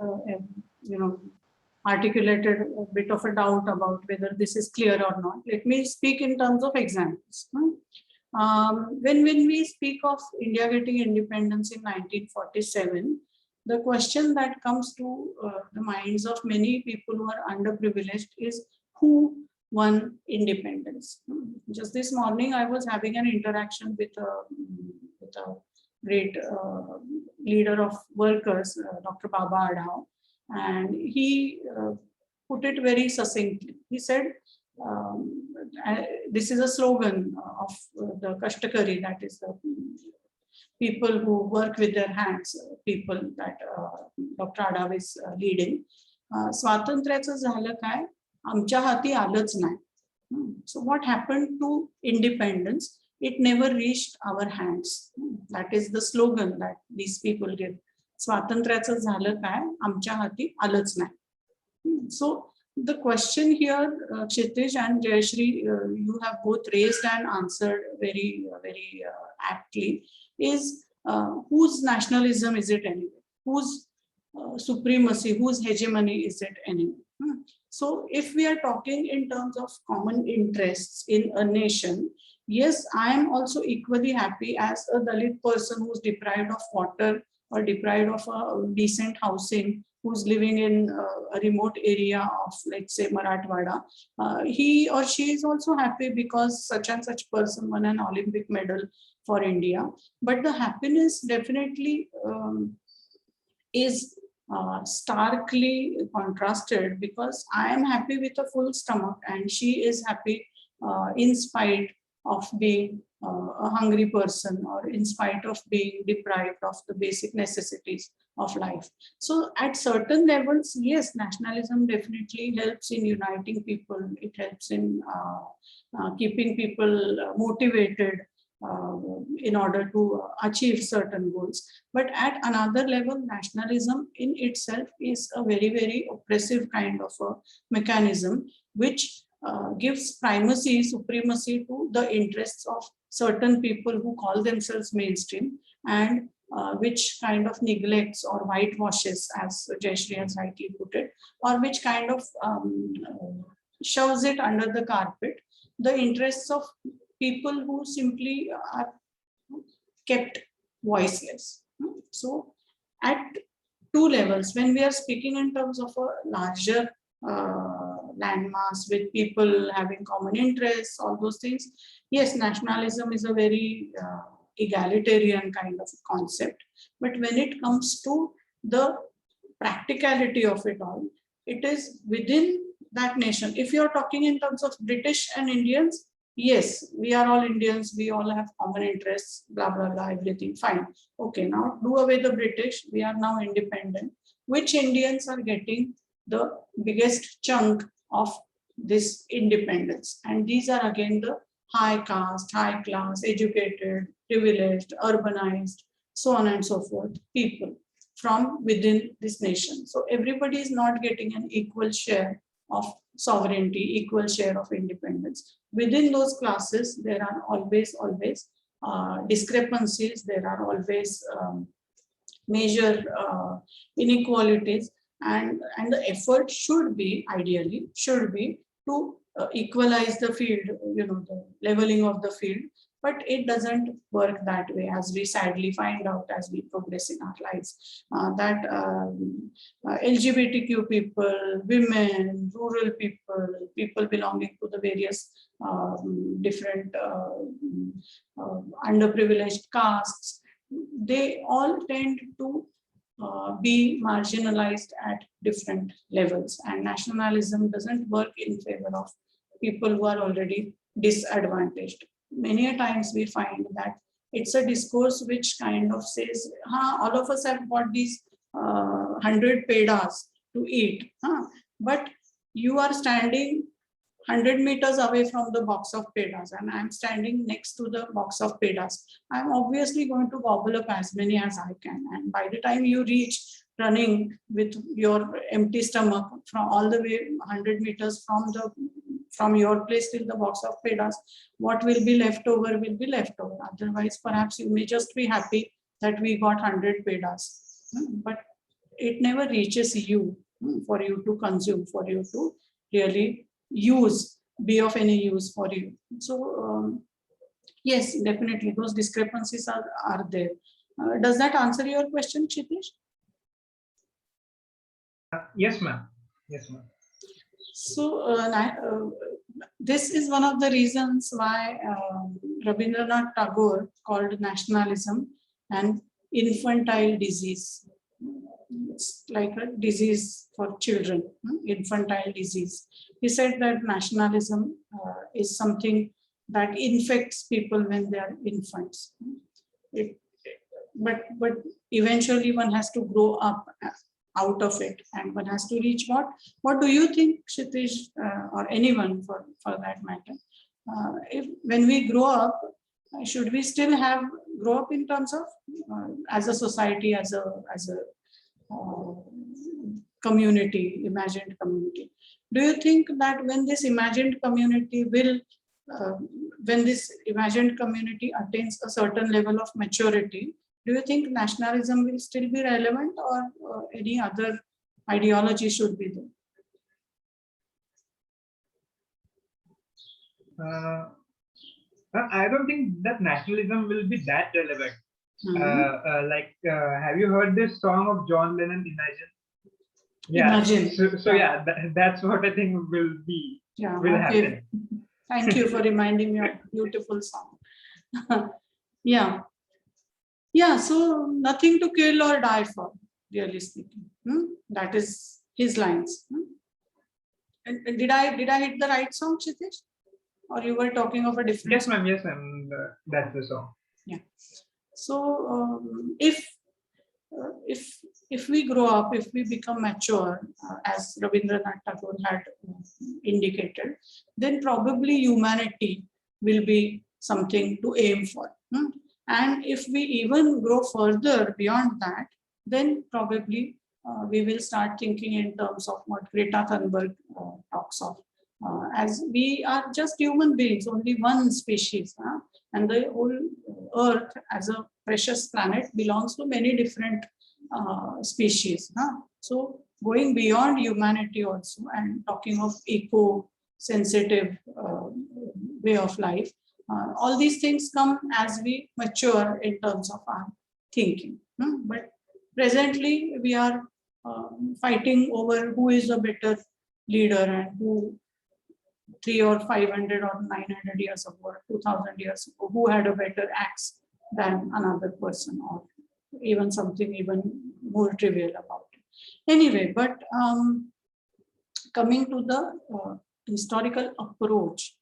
articulated a bit of a doubt about whether this is clear or not. Let me speak in terms of examples. When we speak of India getting independence in 1947, the question that comes to the minds of many people who are underprivileged is who won independence. Just this morning, I was having an interaction with a great leader of workers, Dr. Baba Adhao, and he put it very succinctly. He said, this is a slogan of the Kashtakari, that is the people who work with their hands, people that Dr. Adhao is leading. स्वातंत्र्याचं झालं काय, आमच्या हाती आलंच नाही. So what happened to independence? It never reached our hands. That is the slogan that these people give. स्वातंत्र्याचं झालं काय, आमच्या हाती आलंच नाही. So the question here, Kshitij and Jayashree, you have both raised and answered very, very aptly, is whose nationalism is it anyway? Whose supremacy, whose hegemony is it anyway? So if we are talking in terms of common interests in a nation, yes, I am also equally happy as a Dalit person who's deprived of water or deprived of a decent housing, who's living in a remote area of, let's say, Marathwada. He or she is also happy because such and such person won an Olympic medal for India. But the happiness definitely is starkly contrasted, because I am happy with a full stomach and she is happy in spite of being a hungry person, or in spite of being deprived of the basic necessities of life. So at certain levels, yes, nationalism definitely helps in uniting people. It helps in keeping people motivated in order to achieve certain goals. But at another level, nationalism in itself is a very, very oppressive kind of a mechanism, which gives primacy, supremacy to the interests of certain people who call themselves mainstream, and which kind of neglects or whitewashes, as Jayashree has rightly put it, or which kind of shoves it under the carpet, the interests of people who simply are kept voiceless. So at two levels, when we are speaking in terms of a larger landmass with people having common interests, all those things, yes, nationalism is a very egalitarian kind of concept. But when it comes to the practicality of it all, it is within that nation. If you're talking in terms of British and Indians, yes, we are all Indians, we all have common interests, blah, blah, blah, everything, fine. Okay, now do away the British, we are now independent. Which Indians are getting the biggest chunk of this independence? And these are again the high caste, high class, educated, privileged, urbanized, so on and so forth, people from within this nation. So everybody is not getting an equal share of sovereignty, equal share of independence. Within those classes, there are always discrepancies, there are always major inequalities, and the effort should be, ideally, should be to equalize the field, the leveling of the field. But it doesn't work that way, as we sadly find out as we progress in our lives, that LGBTQ people, women, rural people, people belonging to the various different underprivileged castes, they all tend to be marginalized at different levels, and nationalism doesn't work in favor of people who are already disadvantaged. Many a times we find that it's a discourse which kind of says, all of us have got these 100 pedas to eat, but you are standing 100 meters away from the box of pedas and I'm standing next to the box of pedas. I'm obviously going to gobble up as many as I can. And by the time you reach running with your empty stomach from all the way 100 meters from your place till the box of pedas, what will be left over will be left over. Otherwise, perhaps you may just be happy that we got 100 pedas, but it never reaches you for you to consume, for you to really use, be of any use for you. So yes, definitely those discrepancies are there. Does that answer your question, Kshitish? Yes, ma'am. Yes, ma'am. So this is one of the reasons why Rabindranath Tagore called nationalism an infantile disease. It's like a disease for children, infantile disease. He said that nationalism is something that infects people when they are infants. But eventually one has to grow up out of it, and one has to reach what? What do you think, Kshitish, or anyone for that matter? When we grow up, should we still grow up in terms of as a society, as a community, imagined community? Do you think that when this imagined community attains a certain level of maturity, do you think nationalism will still be relevant, or any other ideology should be there? I don't think that nationalism will be that relevant. Have you heard this song of John Lennon, Imagine? Yeah. Imagine. So yeah, that's what I think will be. Yeah, will happen. Thank you for reminding me of a beautiful song. Yeah, so nothing to kill or die for, really speaking. That is his lines. And did I hit the right song, Kshitish? Or you were talking of a different? Yes, ma'am. Yes, ma'am. That's the song. Yeah. So if we grow up, if we become mature, as Rabindranath Tagore had indicated, then probably humanity will be something to aim for. And if we even grow further beyond that, then probably we will start thinking in terms of what Greta Thunberg talks of. As we are just human beings, only one species, and the whole Earth as a precious planet belongs to many different species. So going beyond humanity also, and talking of eco-sensitive way of life, all these things come as we mature in terms of our thinking. But presently we are fighting over who is a better leader, and who 300 or 500 or 900 years ago or 2000 years ago, who had a better axe than another person, or even something even more trivial about it. Anyway, but coming to the historical approach,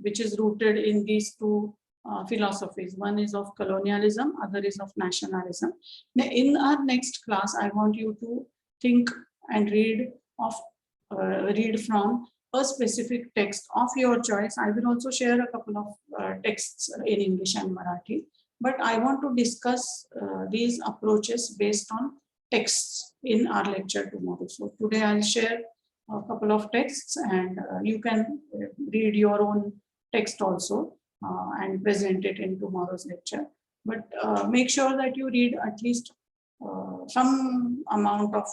which is rooted in these two philosophies. One is of colonialism, other is of nationalism. Now, in our next class, I want you to think and read from a specific text of your choice. I will also share a couple of texts in English and Marathi, but I want to discuss these approaches based on texts in our lecture tomorrow. So today I'll share a couple of texts, and you can read your own text also and present it in tomorrow's lecture. But make sure that you read at least some amount of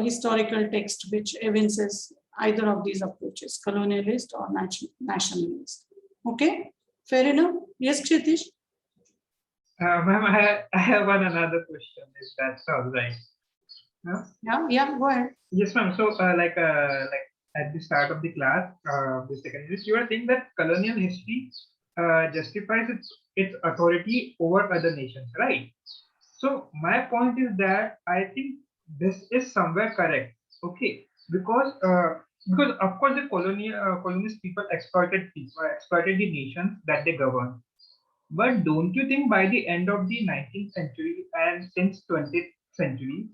historical text which evinces either of these approaches, colonialist or nationalist. Okay, fair enough? Yes, Kshitish? Ma'am, I have another question, if that's all right. Yeah, go ahead. Yes, ma'am. So, like at the start of the class, the second, you are saying that colonial history justifies its authority over other nations, right? So, my point is that I think this is somewhere correct. Okay, because of course the colonialist people exploited the nations that they governed. But don't you think by the end of the 19th century and since 20th century,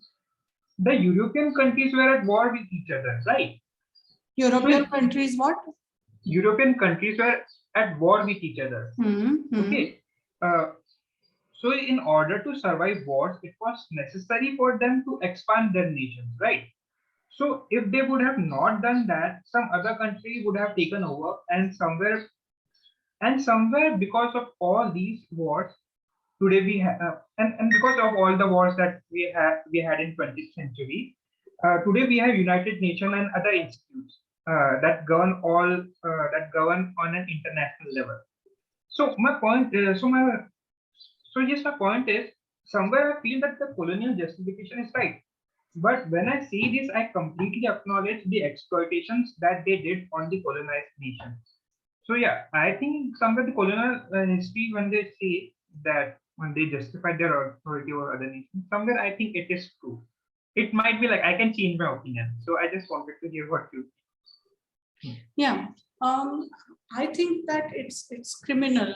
the European countries were at war with each other, right? European countries what? European countries were at war with each other. Okay. So in order to survive wars, it was necessary for them to expand their nations, right? So if they would have not done that, some other country would have taken over, and somewhere because of all these wars, today we have and because of all the wars that we had in 20th century, today we have United Nations and other institutes that govern on an international level. So my point my point is, somewhere I feel that the colonial justification is right, but when I see this, I completely acknowledge the exploitations that they did on the colonized nations. So yeah, I think somewhere the colonial history, when they say that, when they justify their authority over other nations, somewhere I think it is true. It might be like I can change my opinion. So I just wanted to hear what you. Yeah, I think that it's criminal,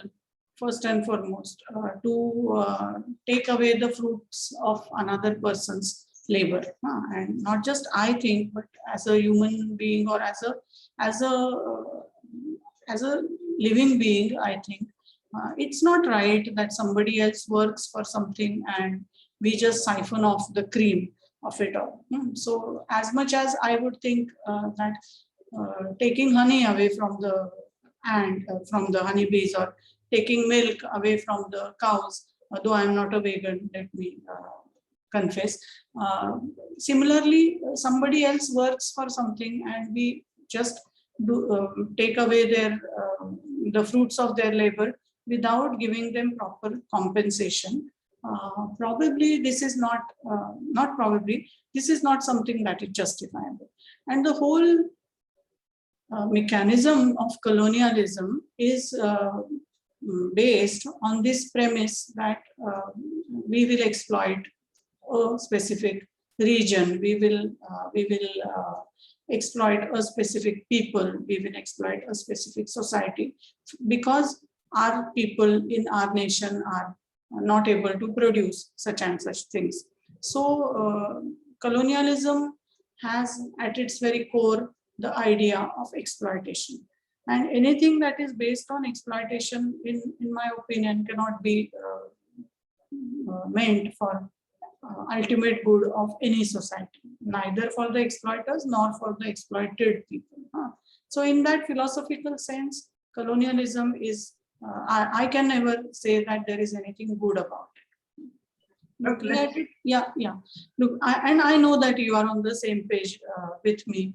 first and foremost, to take away the fruits of another person's labor, and not just I think, but as a human being or as a living being, I think it's not right that somebody else works for something and we just siphon off the cream of it all. So as much as I would think that taking honey away from the from the honeybees, or taking milk away from the cows, though I'm not a vegan, let me confess. Similarly, somebody else works for something and we just take away the fruits of their labor without giving them proper compensation. Probably this is this is not something that is justifiable. And the whole mechanism of colonialism is based on this premise that we will exploit a specific region, we will exploit a specific people, we will exploit a specific society, because our people in our nation are not able to produce such and such things. So colonialism has at its very core the idea of exploitation, and anything that is based on exploitation, in my opinion, cannot be meant for ultimate good of any society, neither for the exploiters nor for the exploited people. So in that philosophical sense, colonialism is, I can never say that there is anything good about it. Looking at it, yeah. Look, and I know that you are on the same page with me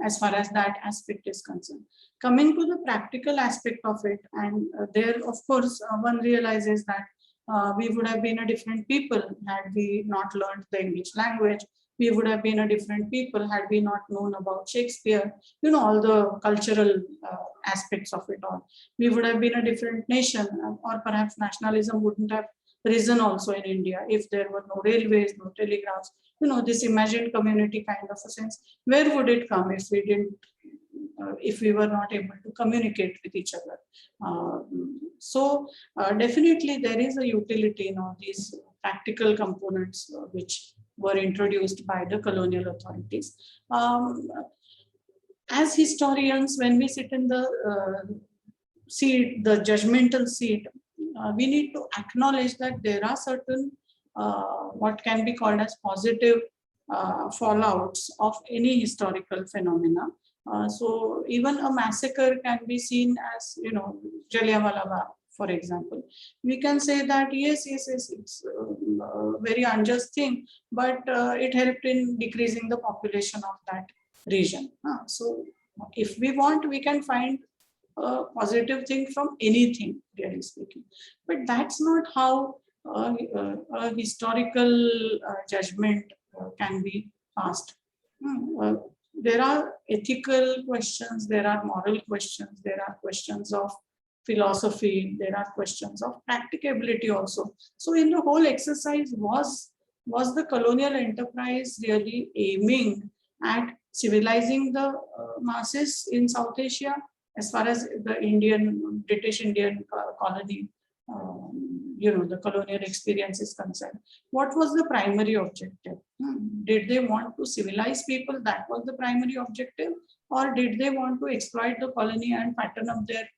as far as that aspect is concerned. Coming to the practical aspect of it, and there, of course, one realizes that we would have been a different people had we not learned the English language, we would have been a different people had we not known about Shakespeare, all the cultural aspects of it all. We would have been a different nation, or perhaps nationalism wouldn't have risen also in India if there were no railways, no telegraphs, this imagined community kind of a sense. Where would it come if we didn't, if we were not able to communicate with each other? So definitely there is a utility in all these practical components which were introduced by the colonial authorities. As historians, when we sit in the seat, the judgmental seat, we need to acknowledge that there are certain what can be called as positive fallouts of any historical phenomena. So even a massacre can be seen as, Jallianwala Bagh, for example. We can say that yes, it's a very unjust thing, but it helped in decreasing the population of that region. So if we want, we can find a positive thing from anything, really speaking. But that's not how a historical judgment can be passed. There are ethical questions, there are moral questions, there are questions of philosophy, there are questions of practicability also. So in the whole exercise, was the colonial enterprise really aiming at civilizing the masses in South Asia, as far as the British Indian colony, the colonial experience is concerned? What was the primary objective? Did they want to civilize people? That was the primary objective. Or did they want to exploit the colony and fatten up their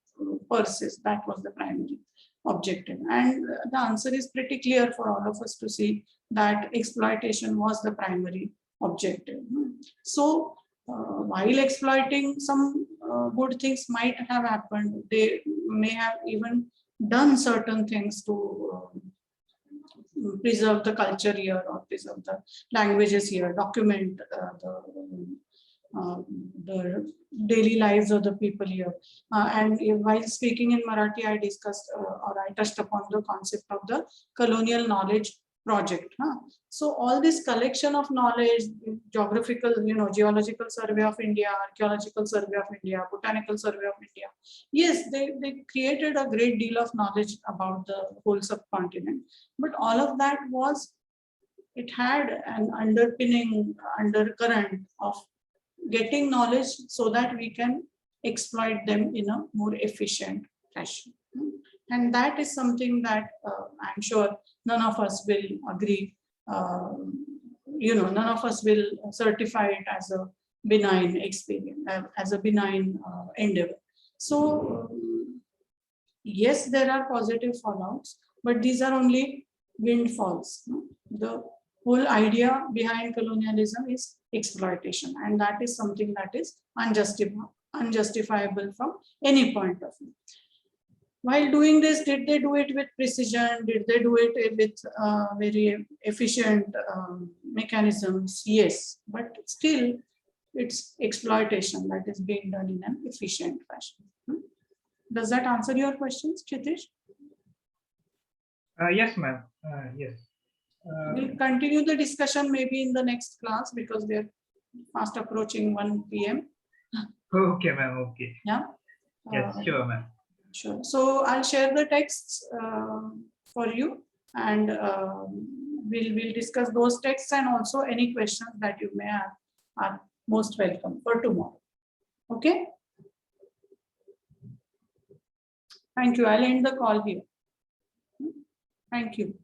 purses? That was the primary objective. And the answer is pretty clear for all of us to see that exploitation was the primary objective. So while exploiting, some good things might have happened. They may have even done certain things to preserve the culture here, or preserve the languages here, document the daily lives of the people here. And while speaking in Marathi, I discussed or I touched upon the concept of the colonial knowledge project. So all this collection of knowledge, geographical, geological survey of India, archaeological survey of India, botanical survey of India. Yes, they created a great deal of knowledge about the whole subcontinent. But all of that it had an undercurrent of getting knowledge so that we can exploit them in a more efficient fashion. And that is something that I'm sure none of us will agree, none of us will certify it as a benign experience, as a benign endeavor. So yes, there are positive fallouts, but these are only windfalls. The whole idea behind colonialism is exploitation, and that is something that is unjustifiable from any point of view. While doing this, did they do it with precision? Did they do it with very efficient mechanisms? Yes, but still it's exploitation that is being done in an efficient fashion. Does that answer your questions, Kshitij? Yes, ma'am. Yes. We'll continue the discussion maybe in the next class, because we are fast approaching 1 p.m. Okay, ma'am. Okay. Yeah. Yes, sure, ma'am. Sure. So I'll share the texts for you, and we'll discuss those texts, and also any questions that you may have are most welcome for tomorrow. Okay. Thank you. I'll end the call here. Thank you.